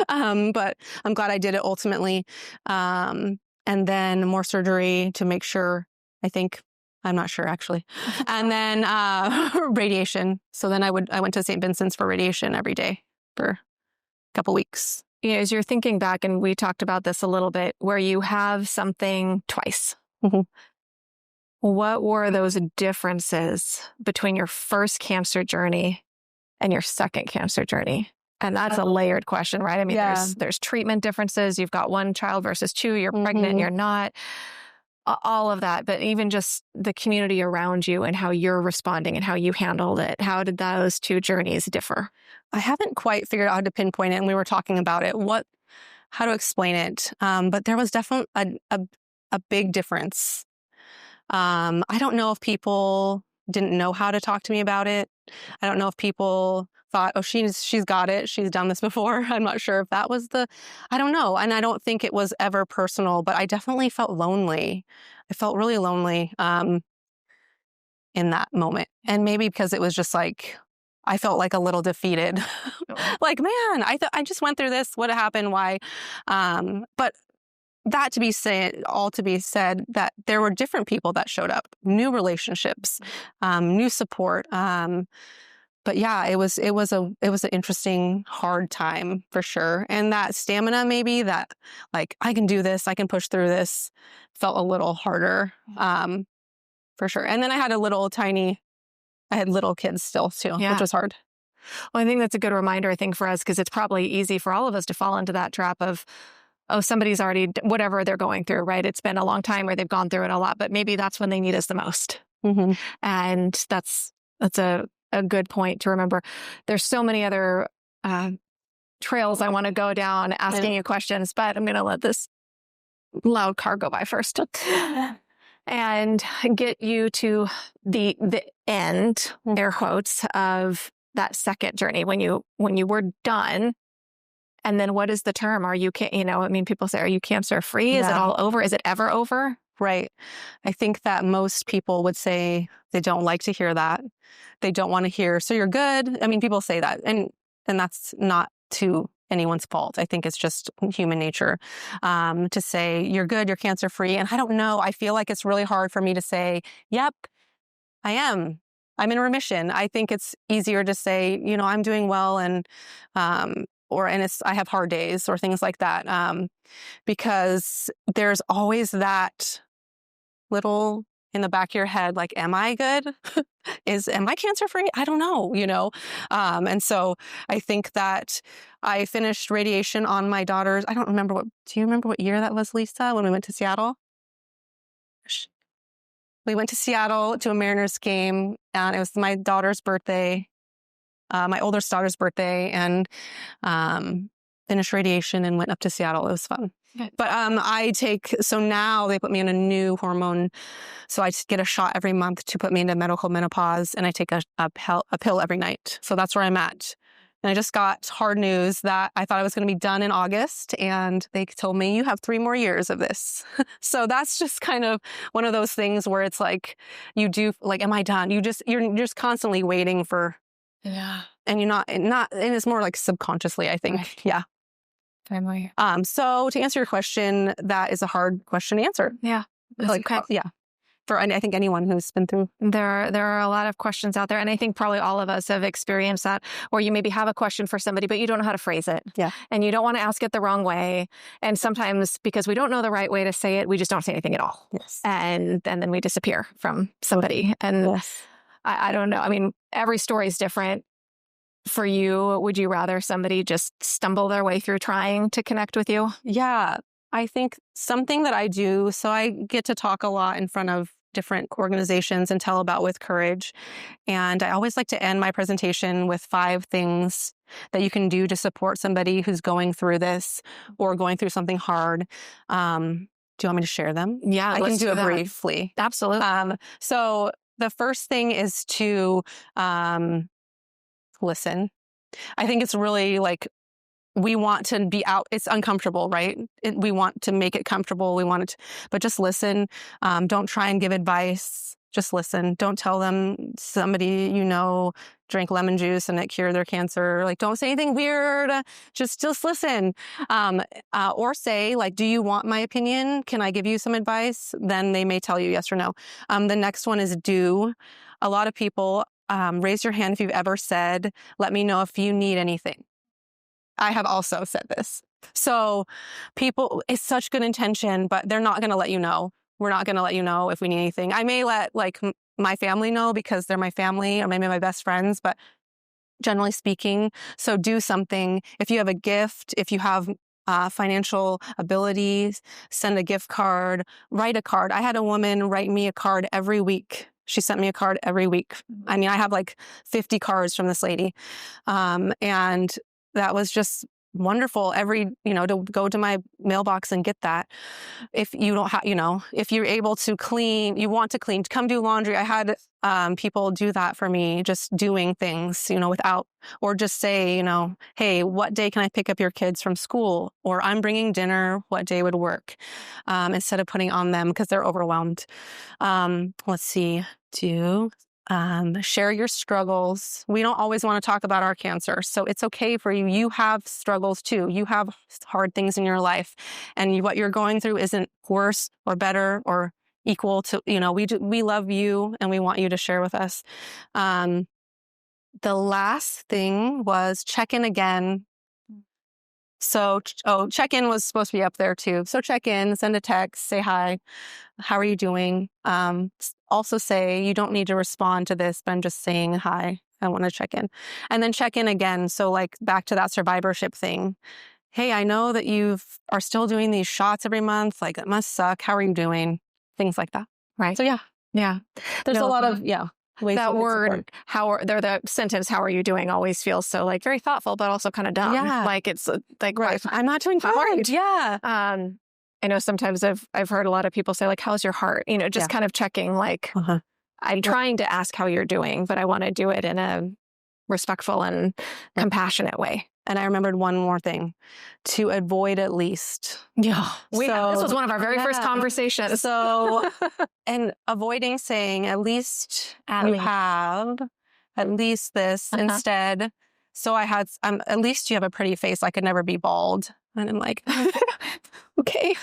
But I'm glad I did it ultimately. And and then more surgery to make sure, I think, I'm not sure actually. And then radiation. So then I went to St. Vincent's for radiation every day for a couple weeks. As you're thinking back, and we talked about this a little bit, where you have something twice. Mm-hmm. What were those differences between your first cancer journey and your second cancer journey? And that's a layered question, right? I mean, there's treatment differences. You've got one child versus two. You're pregnant, you're not. All of that, but even just the community around you and how you're responding and how you handled it. How did those two journeys differ? I haven't quite figured out how to pinpoint it, and we were talking about it, how to explain it. But there was definitely a big difference. I don't know if people didn't know how to talk to me about it. I don't know if people thought, oh, she's got it. She's done this before. I'm not sure if that was I don't know. And I don't think it was ever personal, but I definitely felt lonely. I felt really lonely in that moment. And maybe because it was just like, I felt like a little defeated. Like, man, I just went through this. What happened? Why? But that to be said, that there were different people that showed up, new relationships, new support. But yeah, it was an interesting, hard time for sure. And that stamina, maybe that like, I can do this, I can push through this, felt a little harder, for sure. And then I had I had little kids still too, which was hard. Well, I think that's a good reminder, I think, for us, because it's probably easy for all of us to fall into that trap of, oh, somebody's already, whatever they're going through, right? It's been a long time or they've gone through it a lot, but maybe that's when they need us the most. Mm-hmm. And that's a good point to remember. There's so many other trails I want to go down asking you questions, but I'm going to let this loud car go by first and get you to the end, air quotes, of that second journey when you were done. And then what is the term? Are you, people say, are you cancer free? Is it all over? Is it ever over? Right. I think that most people would say they don't like to hear that. They don't want to hear, so you're good. I mean, people say that, and that's not to anyone's fault. I think it's just human nature to say you're good, you're cancer free. And I don't know. I feel like it's really hard for me to say, yep, I am. I'm in remission. I think it's easier to say, I'm doing well, and I have hard days or things like that, because there's always that little in the back of your head, like, am I good? Am I cancer free? I don't know, and so I think that I finished radiation on my daughter's, do you remember what year that was, Lisa, when we went to Seattle? We went to Seattle to a Mariners game, and it was my daughter's birthday, my oldest daughter's birthday, and finished radiation and went up to Seattle. It was fun. But so now they put me on a new hormone. So I get a shot every month to put me into medical menopause, and I take a pill every night. So that's where I'm at. And I just got hard news that I thought I was going to be done in August, and they told me you have 3 more years of this. So that's just kind of one of those things where it's like, you do, like, am I done? You're just constantly waiting for, and you're not, and it's more like subconsciously, I think. Right. Yeah. Family. So to answer your question, that is a hard question to answer. Yeah. Okay. Yeah. For, I think, anyone who's been through. There are a lot of questions out there. And I think probably all of us have experienced that, where you maybe have a question for somebody, but you don't know how to phrase it. Yeah. And you don't want to ask it the wrong way. And sometimes because we don't know the right way to say it, we just don't say anything at all. Yes. And then we disappear from somebody. And yes. I don't know. I mean, every story is different. For you, would you rather somebody just stumble their way through trying to connect with you? Yeah. I think something that I do, so I get to talk a lot in front of different organizations and tell about With Courage. And I always like to end my presentation with 5 things that you can do to support somebody who's going through this or going through something hard. Do you want me to share them? Yeah, I can do it briefly. Absolutely. So the first thing is to listen. I think it's really like, we want to be out. It's uncomfortable, right? We want to make it comfortable. We want it but just listen. Don't try and give advice. Just listen. Don't tell them somebody drank lemon juice and it cured their cancer. Like, don't say anything weird. Just listen. Or say, like, do you want my opinion? Can I give you some advice? Then they may tell you yes or no. The next one is do. A lot of people, raise your hand if you've ever said, let me know if you need anything. I have also said this. So people, it's such good intention, but they're not going to let you know. We're not going to let you know if we need anything. I may let like my family know because they're my family, or maybe my best friends, but generally speaking, so do something. If you have a gift, if you have financial abilities, send a gift card, write a card. I had a woman write me a card every week. She sent me a card every week. I mean, I have like 50 cards from this lady. And that was just wonderful to go to my mailbox and get that. If you don't have, if you're able to clean, you want to clean, come do laundry. I had people do that for me, just doing things, without, or just say, hey, what day can I pick up your kids from school? Or I'm bringing dinner, what day would work? Instead of putting on them because they're overwhelmed. Let's see, share your struggles. We don't always want to talk about our cancer. So it's okay for you. You have struggles too. You have hard things in your life. And what you're going through isn't worse or better or equal to, we love you and we want you to share with us. The last thing was check in again. So, check-in was supposed to be up there too. So check in, send a text, say hi. How are you doing? Also say, you don't need to respond to this, but I'm just saying hi. I want to check in. And then check in again. So like back to that survivorship thing. Hey, I know that you are still doing these shots every month. Like, it must suck. How are you doing? Things like that. Right. So yeah. There's a lot of, ways that word, the sentence, how are you doing, always feels so like very thoughtful, but also kind of dumb. Yeah. Like it's like, right. I'm not doing hard. Yeah. I know sometimes I've heard a lot of people say like, how's your heart? Just kind of checking like, I'm trying to ask how you're doing, but I want to do it in a respectful and compassionate way. And I remembered one more thing, to avoid at least. Yeah. This was one of our very first conversations. So, and avoiding saying at least have at least this instead. So I had, at least you have a pretty face. I could never be bald. And I'm like, okay.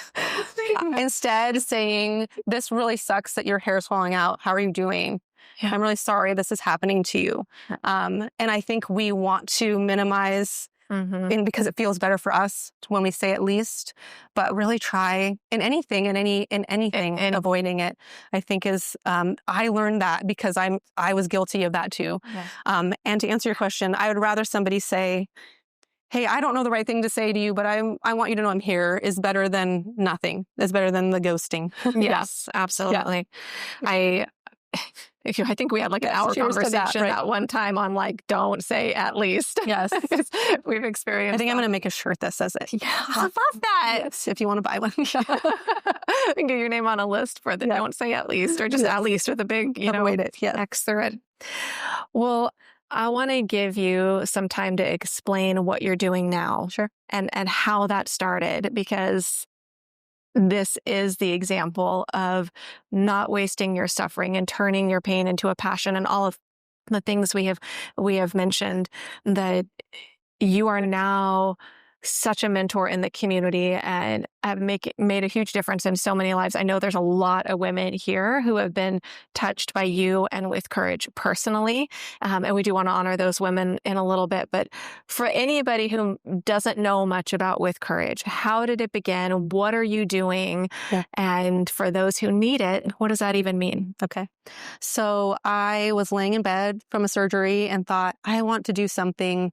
Instead saying, this really sucks that your hair's falling out. How are you doing? Yeah. I'm really sorry this is happening to you. And I think we want to minimize because it feels better for us when we say at least, but really try in anything, avoiding it, I think is, I learned that because I was guilty of that too. Yeah. And to answer your question, I would rather somebody say, hey, I don't know the right thing to say to you, but I want you to know I'm here, is better than nothing. Is better than the ghosting. Yes, absolutely. Yeah. I think we had like an hour conversation that one time on like, don't say at least. Yes. We've experienced I think I'm going to make a shirt that says it. Yeah, I love that. Yes, if you want to buy one. And get your name on a list for the don't say at least, or just at least with a big, X through it. Well, I want to give you some time to explain what you're doing now. Sure. And how that started, because this is the example of not wasting your suffering and turning your pain into a passion, and all of the things we have mentioned, that you are now such a mentor in the community and have made a huge difference in so many lives. I know there's a lot of women here who have been touched by you and With Courage personally. And we do want to honor those women in a little bit. But for anybody who doesn't know much about With Courage, how did it begin? What are you doing? Yeah. And for those who need it, what does that even mean? Okay. So I was laying in bed from a surgery and thought, I want to do something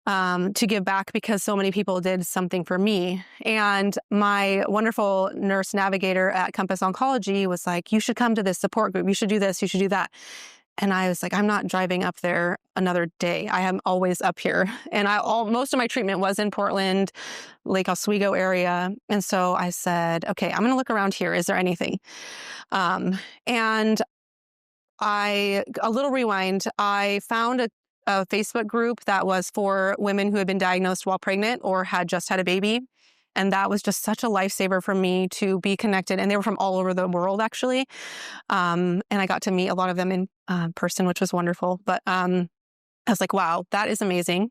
to give back because so many people did something for me. And my wonderful nurse navigator at Compass Oncology was like, you should come to this support group. You should do this. You should do that. And I was like, I'm not driving up there another day. I am always up here. And most of my treatment was in Portland, Lake Oswego area. And so I said, okay, I'm going to look around here. Is there anything? And a little rewind, I found a Facebook group that was for women who had been diagnosed while pregnant or had just had a baby. And that was just such a lifesaver for me to be connected. And they were from all over the world, actually. And I got to meet a lot of them in person, which was wonderful. But I was like, wow, that is amazing.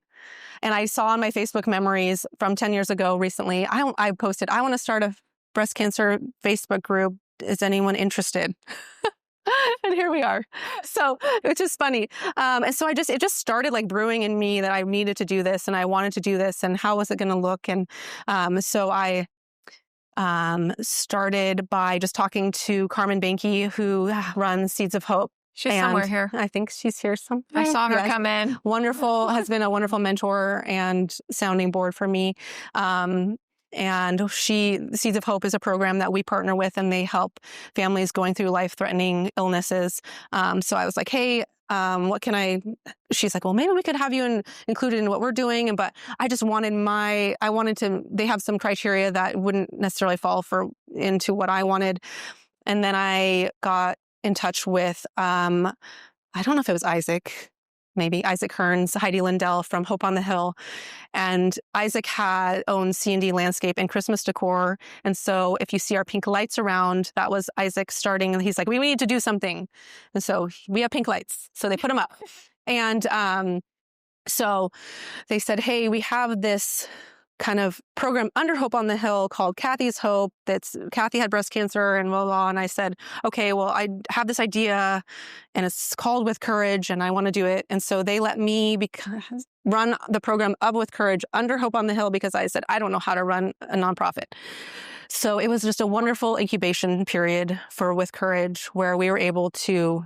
And I saw on my Facebook memories from 10 years ago recently, I posted, I want to start a breast cancer Facebook group. Is anyone interested? And here we are. So, which is funny. And so it just started like brewing in me that I needed to do this and I wanted to do this and how was it going to look? And so I started by just talking to Carmen Banky, who runs Seeds of Hope. She's somewhere here. I think she's here somewhere. I saw her come in. Wonderful, has been a wonderful mentor and sounding board for me. And Seeds of Hope is a program that we partner with, and they help families going through life-threatening illnesses. So I was like, hey, what can I? She's like, well, maybe we could have you included in what we're doing. But I just wanted they have some criteria that wouldn't necessarily fall into what I wanted. And then I got in touch with, I don't know if it was Isaac Hearns, Heidi Lindell from Hope on the Hill. And Isaac owns C&D Landscape and Christmas Decor. And so if you see our pink lights around, that was Isaac starting. And he's like, we need to do something. And so we have pink lights. So they put them up. And so they said, hey, we have this kind of program under Hope on the Hill called Kathy's Hope. Kathy had breast cancer and blah, blah. And I said, okay, well, I have this idea and it's called With Courage and I want to do it. And so they let me run the program of With Courage under Hope on the Hill because I said, I don't know how to run a nonprofit. So it was just a wonderful incubation period for With Courage where we were able to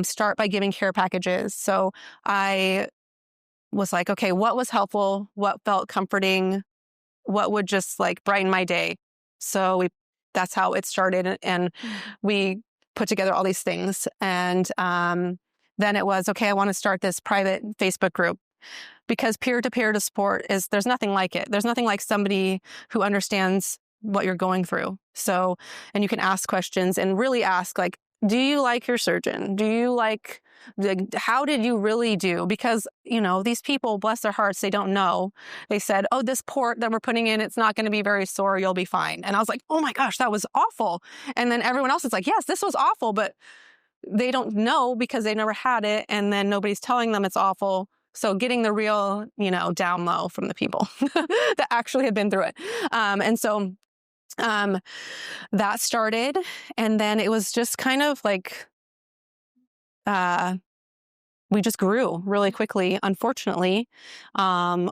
start by giving care packages. So I was like, okay, what was helpful? What felt comforting? What would just like brighten my day? So that's how it started. And we put together all these things. And then it was, okay, I want to start this private Facebook group because peer-to-peer support there's nothing like it. There's nothing like somebody who understands what you're going through. So, and you can ask questions and really ask like, do you like your surgeon? Do you like, how did you really do? Because, these people, bless their hearts, they don't know. They said, oh, this port that we're putting in, it's not going to be very sore. You'll be fine. And I was like, oh my gosh, that was awful. And then everyone else is like, yes, this was awful, but they don't know because they never had it. And then nobody's telling them it's awful. So getting the real, down low from the people that actually had been through it. And so that started, and then it was just kind of like, we just grew really quickly, unfortunately,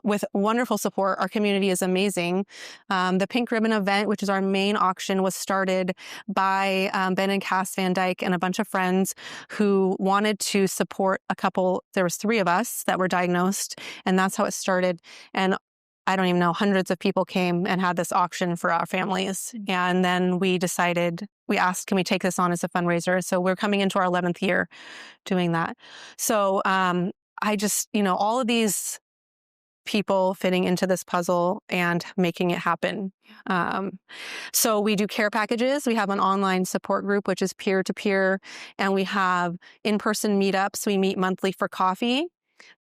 with wonderful support. Our community is amazing. The Pink Ribbon event, which is our main auction, was started by Ben and Cass Van Dyke and a bunch of friends who wanted to support a couple. There was 3 of us that were diagnosed, and that's how it started. And I don't even know, hundreds of people came and had this auction for our families. And then we asked, can we take this on as a fundraiser? So we're coming into our 11th year doing that. So I just, all of these people fitting into this puzzle and making it happen. So we do care packages. We have an online support group, which is peer-to-peer, and we have in-person meetups. We meet monthly for coffee.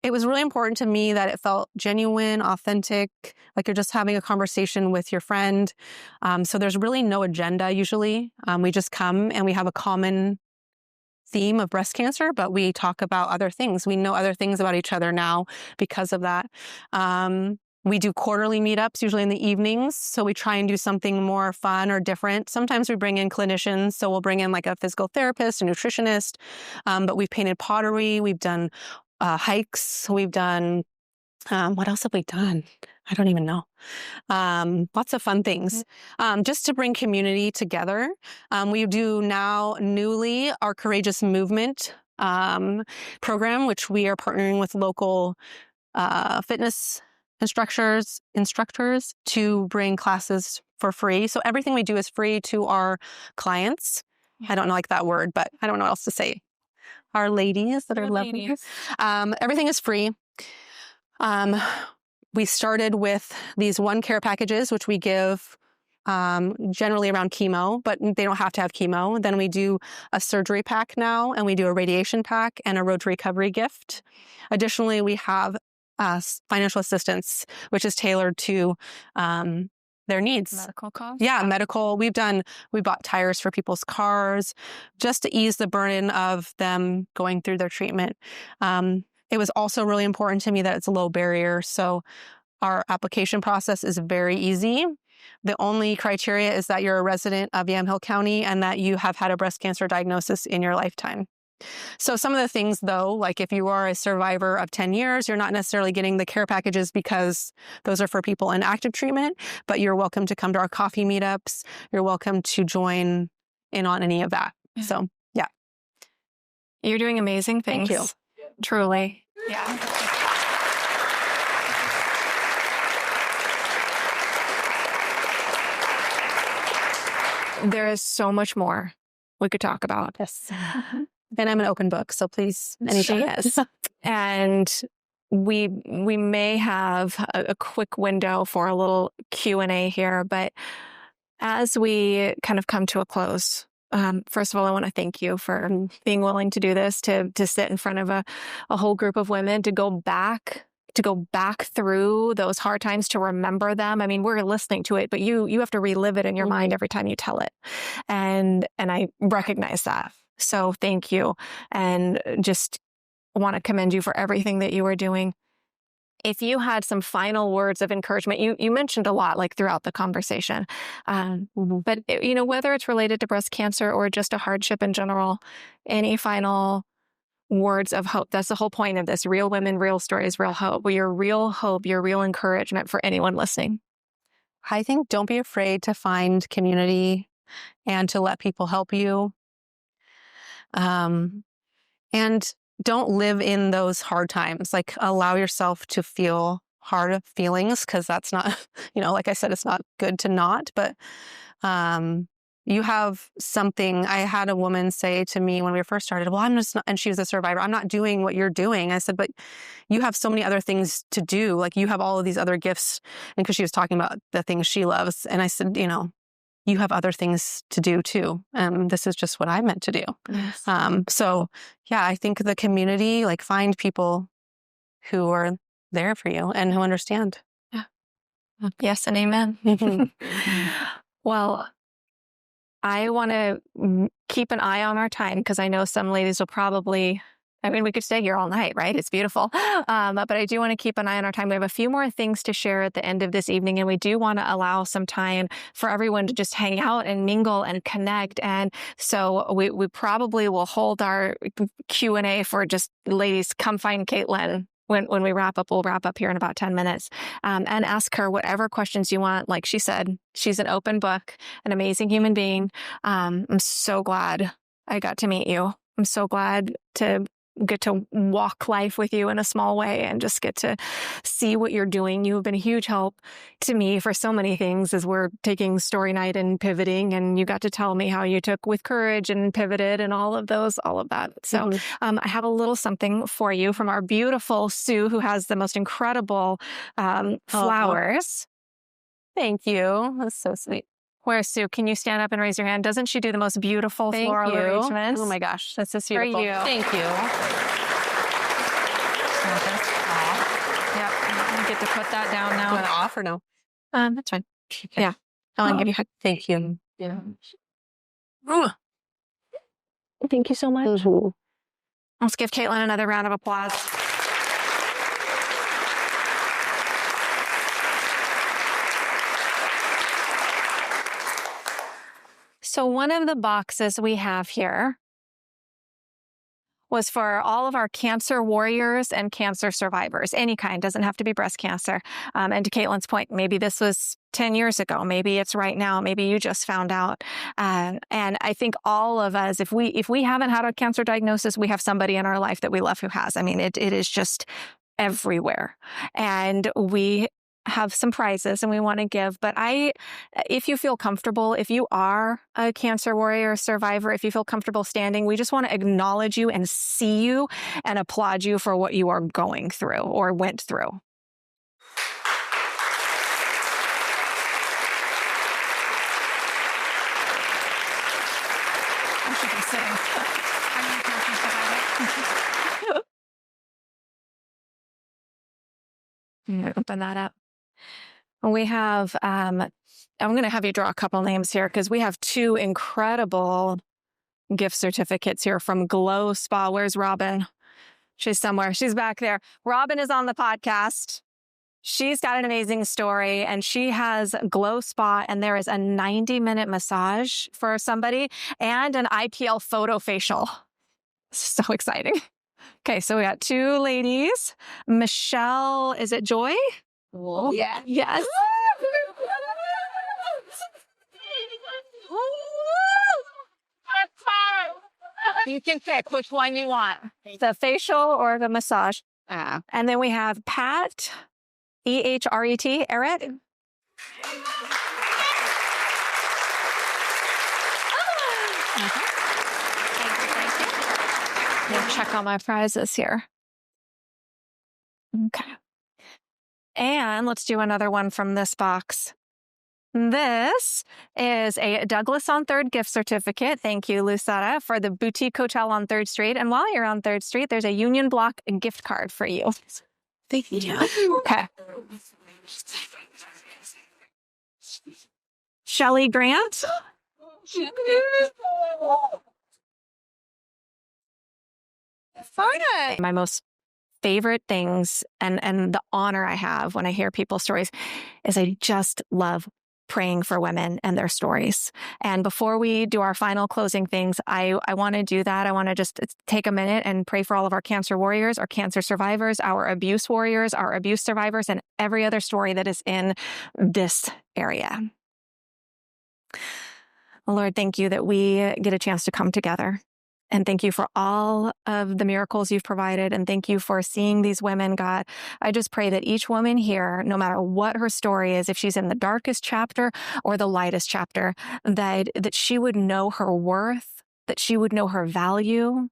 It was really important to me that it felt genuine, authentic, like you're just having a conversation with your friend. So there's really no agenda usually. We just come and we have a common theme of breast cancer, but we talk about other things. We know other things about each other now because of that. We do quarterly meetups, usually in the evenings. So we try and do something more fun or different. Sometimes we bring in clinicians. So we'll bring in like a physical therapist, a nutritionist. But we've painted pottery. We've done hikes. We've done, what else have we done? I don't even know. Lots of fun things, just to bring community together. We do now newly our Courageous Movement program, which we are partnering with local fitness instructors to bring classes for free. So everything we do is free to our clients. I don't like that word, but I don't know what else to say. Our ladies that are lovely. Everything is free. We started with these 1 care packages, which we give generally around chemo, but they don't have to have chemo. Then we do a surgery pack now, and we do a radiation pack and a road to recovery gift. Additionally, we have financial assistance, which is tailored to their needs. Medical costs? Yeah, medical. We bought tires for people's cars just to ease the burden of them going through their treatment. It was also really important to me that it's a low barrier. So our application process is very easy. The only criteria is that you're a resident of Yamhill County and that you have had a breast cancer diagnosis in your lifetime. So some of the things, though, like if you are a survivor of 10 years, you're not necessarily getting the care packages because those are for people in active treatment, but you're welcome to come to our coffee meetups. You're welcome to join in on any of that. Yeah. So, yeah. You're doing amazing things. Thank you. Truly. Yeah. There is so much more we could talk about. Yes. And I'm an open book, so please, anytime. She is. And we may have a quick window for a little Q&A here, but as we kind of come to a close, first of all, I want to thank you for being willing to do this, to sit in front of a whole group of women, to go back through those hard times, to remember them. I mean, we're listening to it, but you have to relive it in your mind every time you tell it. And I recognize that. So thank you. And just want to commend you for everything that you are doing. If you had some final words of encouragement, you mentioned a lot like throughout the conversation, but whether it's related to breast cancer or just a hardship in general, any final words of hope? That's the whole point of this. Real women, real stories, real hope. Your real hope, your real encouragement for anyone listening. I think don't be afraid to find community and to let people help you. And don't live in those hard times. Like allow yourself to feel hard feelings, because that's not, like I said, it's not good to not, but you have something. I had a woman say to me when we first started, well, I'm just not, and she was a survivor, I'm not doing what you're doing. I said, but you have so many other things to do. Like you have all of these other gifts. And because she was talking about the things she loves. And I said, you have other things to do too. This is just what I meant to do. Yes. So yeah, I think the community, like find people who are there for you and who understand. Yeah. Yes and amen. Well, I want to keep an eye on our time because I know some ladies will probably, we could stay here all night, right? It's beautiful. But I do want to keep an eye on our time. We have a few more things to share at the end of this evening, and we do want to allow some time for everyone to just hang out and mingle and connect. And so we probably will hold our Q&A for just ladies, come find Caitlin. When we wrap up, we'll wrap up here in about 10 minutes, and ask her whatever questions you want. Like she said, she's an open book, an amazing human being. I'm so glad I got to meet you. I'm so glad to get to walk life with you in a small way and just get to see what you're doing. You have been a huge help to me for so many things as we're taking story night and pivoting. And you got to tell me how you took with courage and pivoted and all of that. So I have a little something for you from our beautiful Sue, who has the most incredible flowers. Thank you. That's so sweet. Where's Sue? Can you stand up and raise your hand? Doesn't she do the most beautiful floral arrangements? Oh my gosh, that's just For beautiful. you. Thank you. Yep. You get to put that down now. Do you want it off or no? That's fine. Yeah. I want to give you a hug. Thank you. Yeah. Ooh. Thank you so much. Let's give Caitlin another round of applause. So one of the boxes we have here was for all of our cancer warriors and cancer survivors, any kind, doesn't have to be breast cancer. And to Caitlin's point, maybe this was 10 years ago, maybe it's right now, maybe you just found out. And I think all of us, if we haven't had a cancer diagnosis, we have somebody in our life that we love who has. I mean, it is just everywhere. And we have some prizes and we want to give, but if you feel comfortable, if you are a cancer warrior survivor, if you feel comfortable standing, we just want to acknowledge you and see you and applaud you for what you are going through or went through. I should be sitting. I'm a cancer survivor. I'm going to open that up. We have, I'm going to have you draw a couple names here because we have 2 incredible gift certificates here from Glow Spa. Where's Robin? She's somewhere. She's back there. Robin is on the podcast. She's got an amazing story, and she has Glow Spa, and there is a 90-minute massage for somebody and an IPL photo facial. So exciting. Okay, so we got 2 ladies. Michelle, is it Joy? Cool. Yeah. Yes. You can pick which one you want, the facial or the massage. And then we have Pat, EHRET, Eret. Let me check all my prizes here. Okay. And let's do another one from this box. This is a Douglas on 3rd gift certificate. Thank you, Lucetta, for the Boutique Hotel on 3rd Street. And while you're on 3rd Street, there's a Union Block gift card for you. Thank you. Okay. Shelly Grant. My most favorite things and the honor I have when I hear people's stories is I just love praying for women and their stories. And before we do our final closing things, I want to do that. I want to just take a minute and pray for all of our cancer warriors, our cancer survivors, our abuse warriors, our abuse survivors, and every other story that is in this area. Lord, thank you that we get a chance to come together. And thank you for all of the miracles you've provided. And thank you for seeing these women, God. I just pray that each woman here, no matter what her story is, if she's in the darkest chapter or the lightest chapter, that she would know her worth, that she would know her value,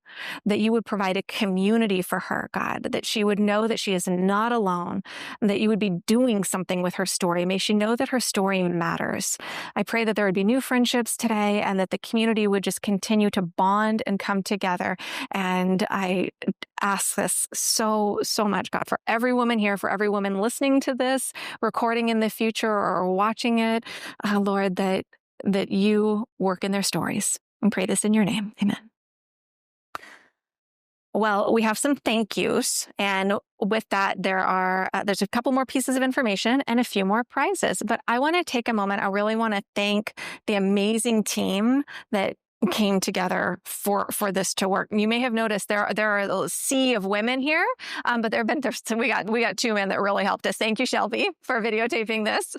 that you would provide a community for her, God, that she would know that she is not alone, that you would be doing something with her story. May she know that her story matters. I pray that there would be new friendships today and that the community would just continue to bond and come together. And I ask this so much, God, for every woman here, for every woman listening to this, recording in the future or watching it, Lord, that you work in their stories. And pray this in your name. Amen. Well, we have some thank yous. And with that, there's a couple more pieces of information and a few more prizes. But I want to take a moment. I really want to thank the amazing team that came together for this to work. You may have noticed there are a sea of women here, but we got 2 men that really helped us. Thank you, Shelby, for videotaping this.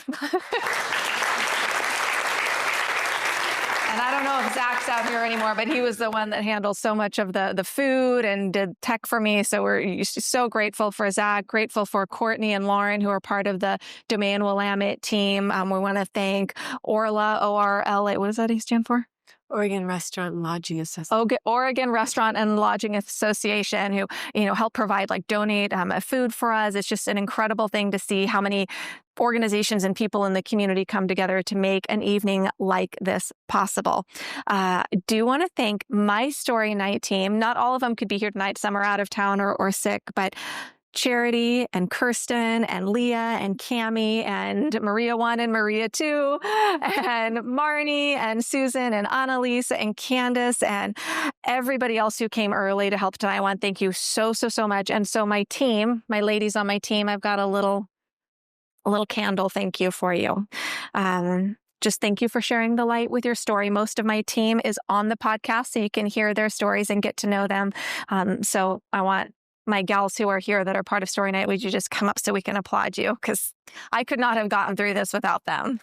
And I don't know if Zach's out here anymore, but he was the one that handled so much of the food and did tech for me. So we're so grateful for Zach, grateful for Courtney and Lauren, who are part of the Domain Willamette team. We want to thank Orla, ORLA. What does that stand for? Oregon Restaurant and Lodging Association. Oregon Restaurant and Lodging Association, who help provide donate food for us. It's just an incredible thing to see how many organizations and people in the community come together to make an evening like this possible. I do want to thank my Story Night team. Not all of them could be here tonight. Some are out of town or sick, but Charity and Kirsten and Leah and Cammie and Maria 1 and Maria 2 and Marnie and Susan and Annalise and Candace and everybody else who came early to help tonight. I want to thank you so much. And so my team, my ladies on my team, I've got a little candle thank you for you. Just thank you for sharing the light with your story. Most of my team is on the podcast, so you can hear their stories and get to know them. So I want my gals who are here that are part of Story Night, would you just come up so we can applaud you? Because I could not have gotten through this without them.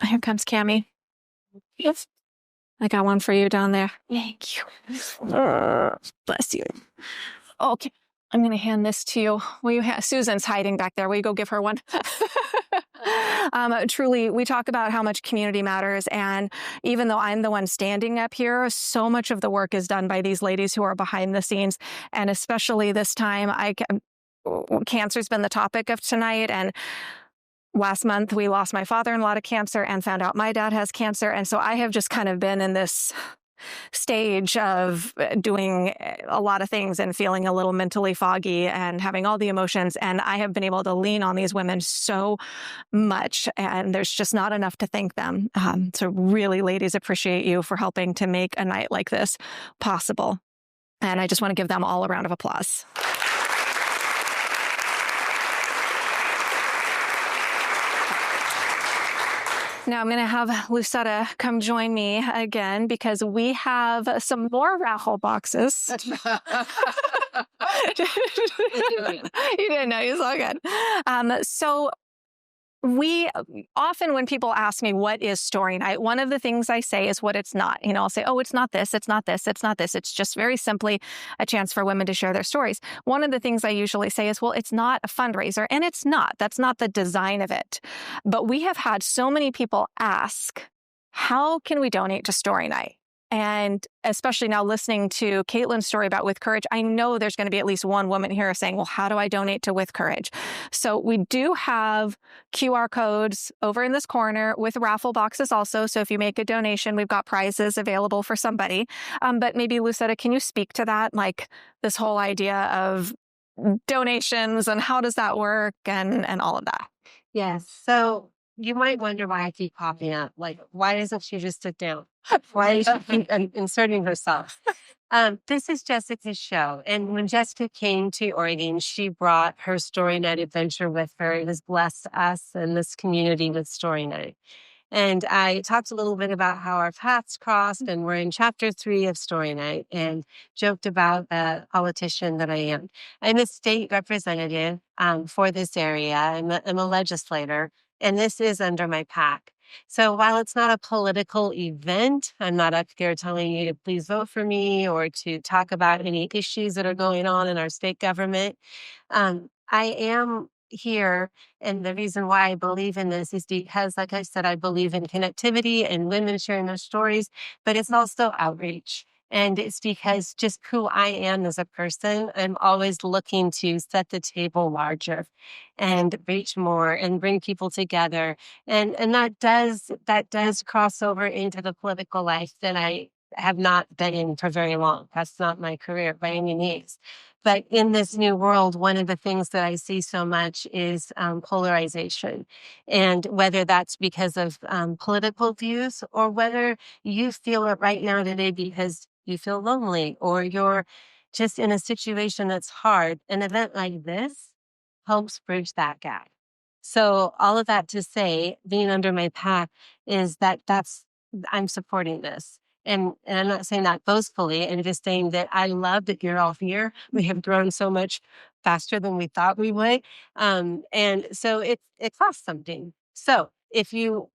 Here comes Cammie. Yes. I got one for you down there. Thank you. Bless you. Okay. I'm going to hand this to you. Susan's hiding back there. Will you go give her one? Truly, we talk about how much community matters. And even though I'm the one standing up here, so much of the work is done by these ladies who are behind the scenes. And especially this time, cancer's been the topic of tonight. And last month, we lost my father-in-law to cancer and found out my dad has cancer. And so I have just kind of been in this stage of doing a lot of things and feeling a little mentally foggy and having all the emotions. And I have been able to lean on these women so much, and there's just not enough to thank them. So really, ladies, appreciate you for helping to make a night like this possible. And I just want to give them all a round of applause. Now I'm going to have Lucetta come join me again because we have some more raffle boxes. You didn't know, it's all good. So we often, when people ask me what is story night, one of the things I say is what it's not. I'll say, oh, it's not this, it's not this, it's not this. It's just very simply a chance for women to share their stories. One of the things I usually say is, well, it's not a fundraiser, and it's not. That's not the design of it. But we have had so many people ask, how can we donate to story night? And especially now listening to Caitlin's story about With Courage, I know there's going to be at least one woman here saying, well, how do I donate to With Courage? So we do have QR codes over in this corner with raffle boxes also. So if you make a donation, we've got prizes available for somebody. But maybe, Lucetta, can you speak to that? Like this whole idea of donations and how does that work and all of that? Yes. So you might wonder why I keep popping up. Like, why doesn't she just sit down? Why does she keep inserting herself? This is Jessica's show. And when Jessica came to Oregon, she brought her Story Night adventure with her. It has blessed us and this community with Story Night. And I talked a little bit about how our paths crossed, and we're in chapter 3 of Story Night, and joked about the politician that I am. I'm a state representative for this area. I'm a legislator, and this is under my PAC. So while it's not a political event, I'm not up here telling you to please vote for me or to talk about any issues that are going on in our state government. I am here, and the reason why I believe in this is because, like I said, I believe in connectivity and women sharing their stories, but it's also outreach. And it's because just who I am as a person, I'm always looking to set the table larger and reach more and bring people together. And that does cross over into the political life that I have not been in for very long. That's not my career by any means. But in this new world, one of the things that I see so much is polarization. And whether that's because of political views or whether you feel it right now today because you feel lonely or you're just in a situation that's hard, an event like this helps bridge that gap. So all of that to say, being under my PAC is I'm supporting this. And I'm not saying that boastfully, and just saying that I love that you're all here. We have grown so much faster than we thought we would. And so it costs something. So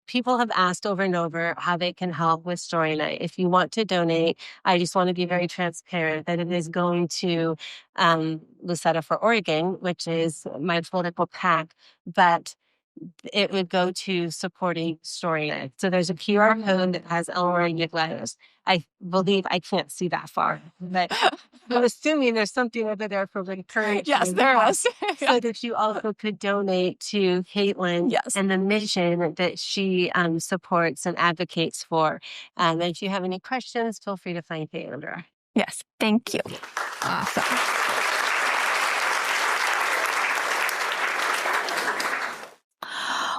people have asked over and over how they can help with Story Night. If you want to donate, I just want to be very transparent that it is going to Lucetta for Oregon, which is my political PAC, but it would go to supporting Story Night. So there's a QR code that has Elmore letters. I believe I can't see that far, but I'm assuming there's something over there for Courage. Yes, there is. So that you also could donate to Caitlin and the mission that she supports and advocates for. And if you have any questions, feel free to find Caitlin. Yes, thank you. Awesome.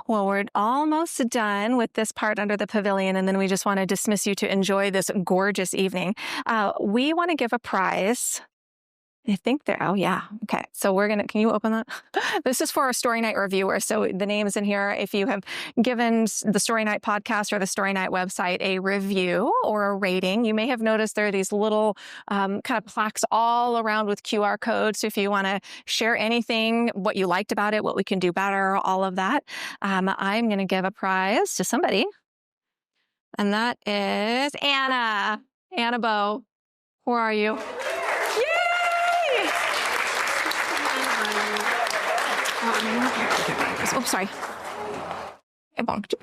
Well, we're almost done with this part under the pavilion, and then we just want to dismiss you to enjoy this gorgeous evening. We want to give a prize. I think oh yeah. Okay. So can you open that? This is for our Story Night reviewers. So the name is in here. If you have given the Story Night podcast or the Story Night website a review or a rating, you may have noticed there are these little kind of plaques all around with QR codes. So if you want to share anything, what you liked about it, what we can do better, all of that, I'm going to give a prize to somebody. And that is Anna. Anna Bow. Where are you? Oh, sorry. I bonked.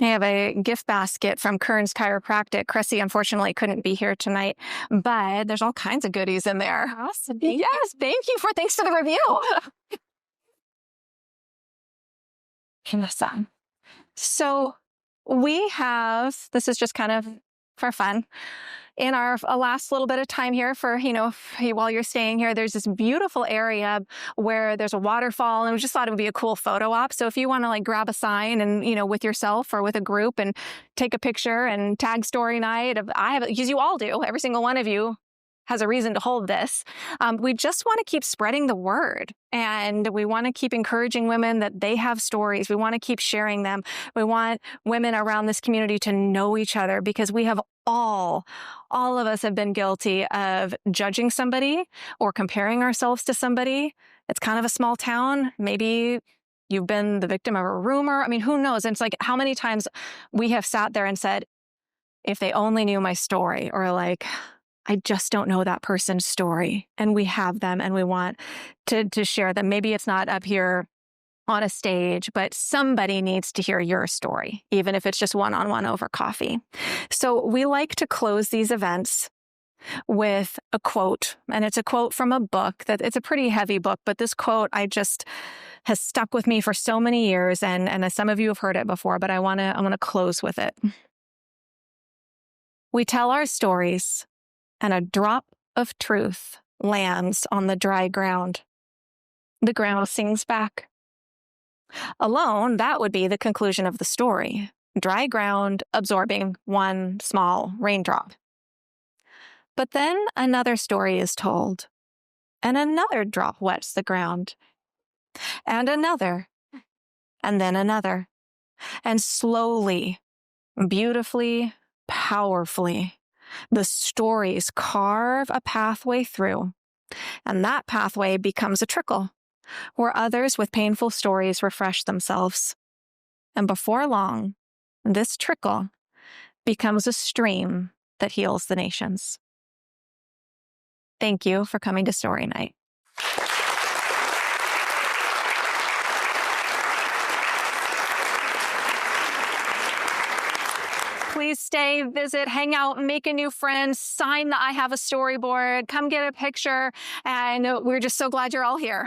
I have a gift basket from Kern's Chiropractic. Cressy unfortunately couldn't be here tonight, but there's all kinds of goodies in there. Awesome. Yes, thanks for the review. Awesome. So this is just kind of for fun. In our last little bit of time here while you're staying here, there's this beautiful area where there's a waterfall, and we just thought it would be a cool photo op. So if you want to like grab a sign and, with yourself or with a group and take a picture and tag story night because you all do, every single one of you has a reason to hold this. We just want to keep spreading the word, and we want to keep encouraging women that they have stories. We want to keep sharing them. We want women around this community to know each other, because we have all of us have been guilty of judging somebody or comparing ourselves to somebody. It's kind of a small town. Maybe you've been the victim of a rumor. I mean, who knows? And it's like, how many times we have sat there and said, if they only knew my story, or like, I just don't know that person's story. And we have them, and we want to share them. Maybe it's not up here on a stage, but somebody needs to hear your story, even if it's just one-on-one over coffee. So we like to close these events with a quote, and it's a quote from a book it's a pretty heavy book, but this quote has stuck with me for so many years, and some of you have heard it before, but I want to close with it. We tell our stories, and a drop of truth lands on the dry ground. The ground sings back. Alone, that would be the conclusion of the story. Dry ground absorbing one small raindrop. But then another story is told, and another drop wets the ground, and another, and then another. And slowly, beautifully, powerfully, the stories carve a pathway through, and that pathway becomes a trickle, where others with painful stories refresh themselves. And before long, this trickle becomes a stream that heals the nations. Thank you for coming to Story Night. Please stay, visit, hang out, make a new friend, sign the I Have a Storyboard, come get a picture, and we're just so glad you're all here.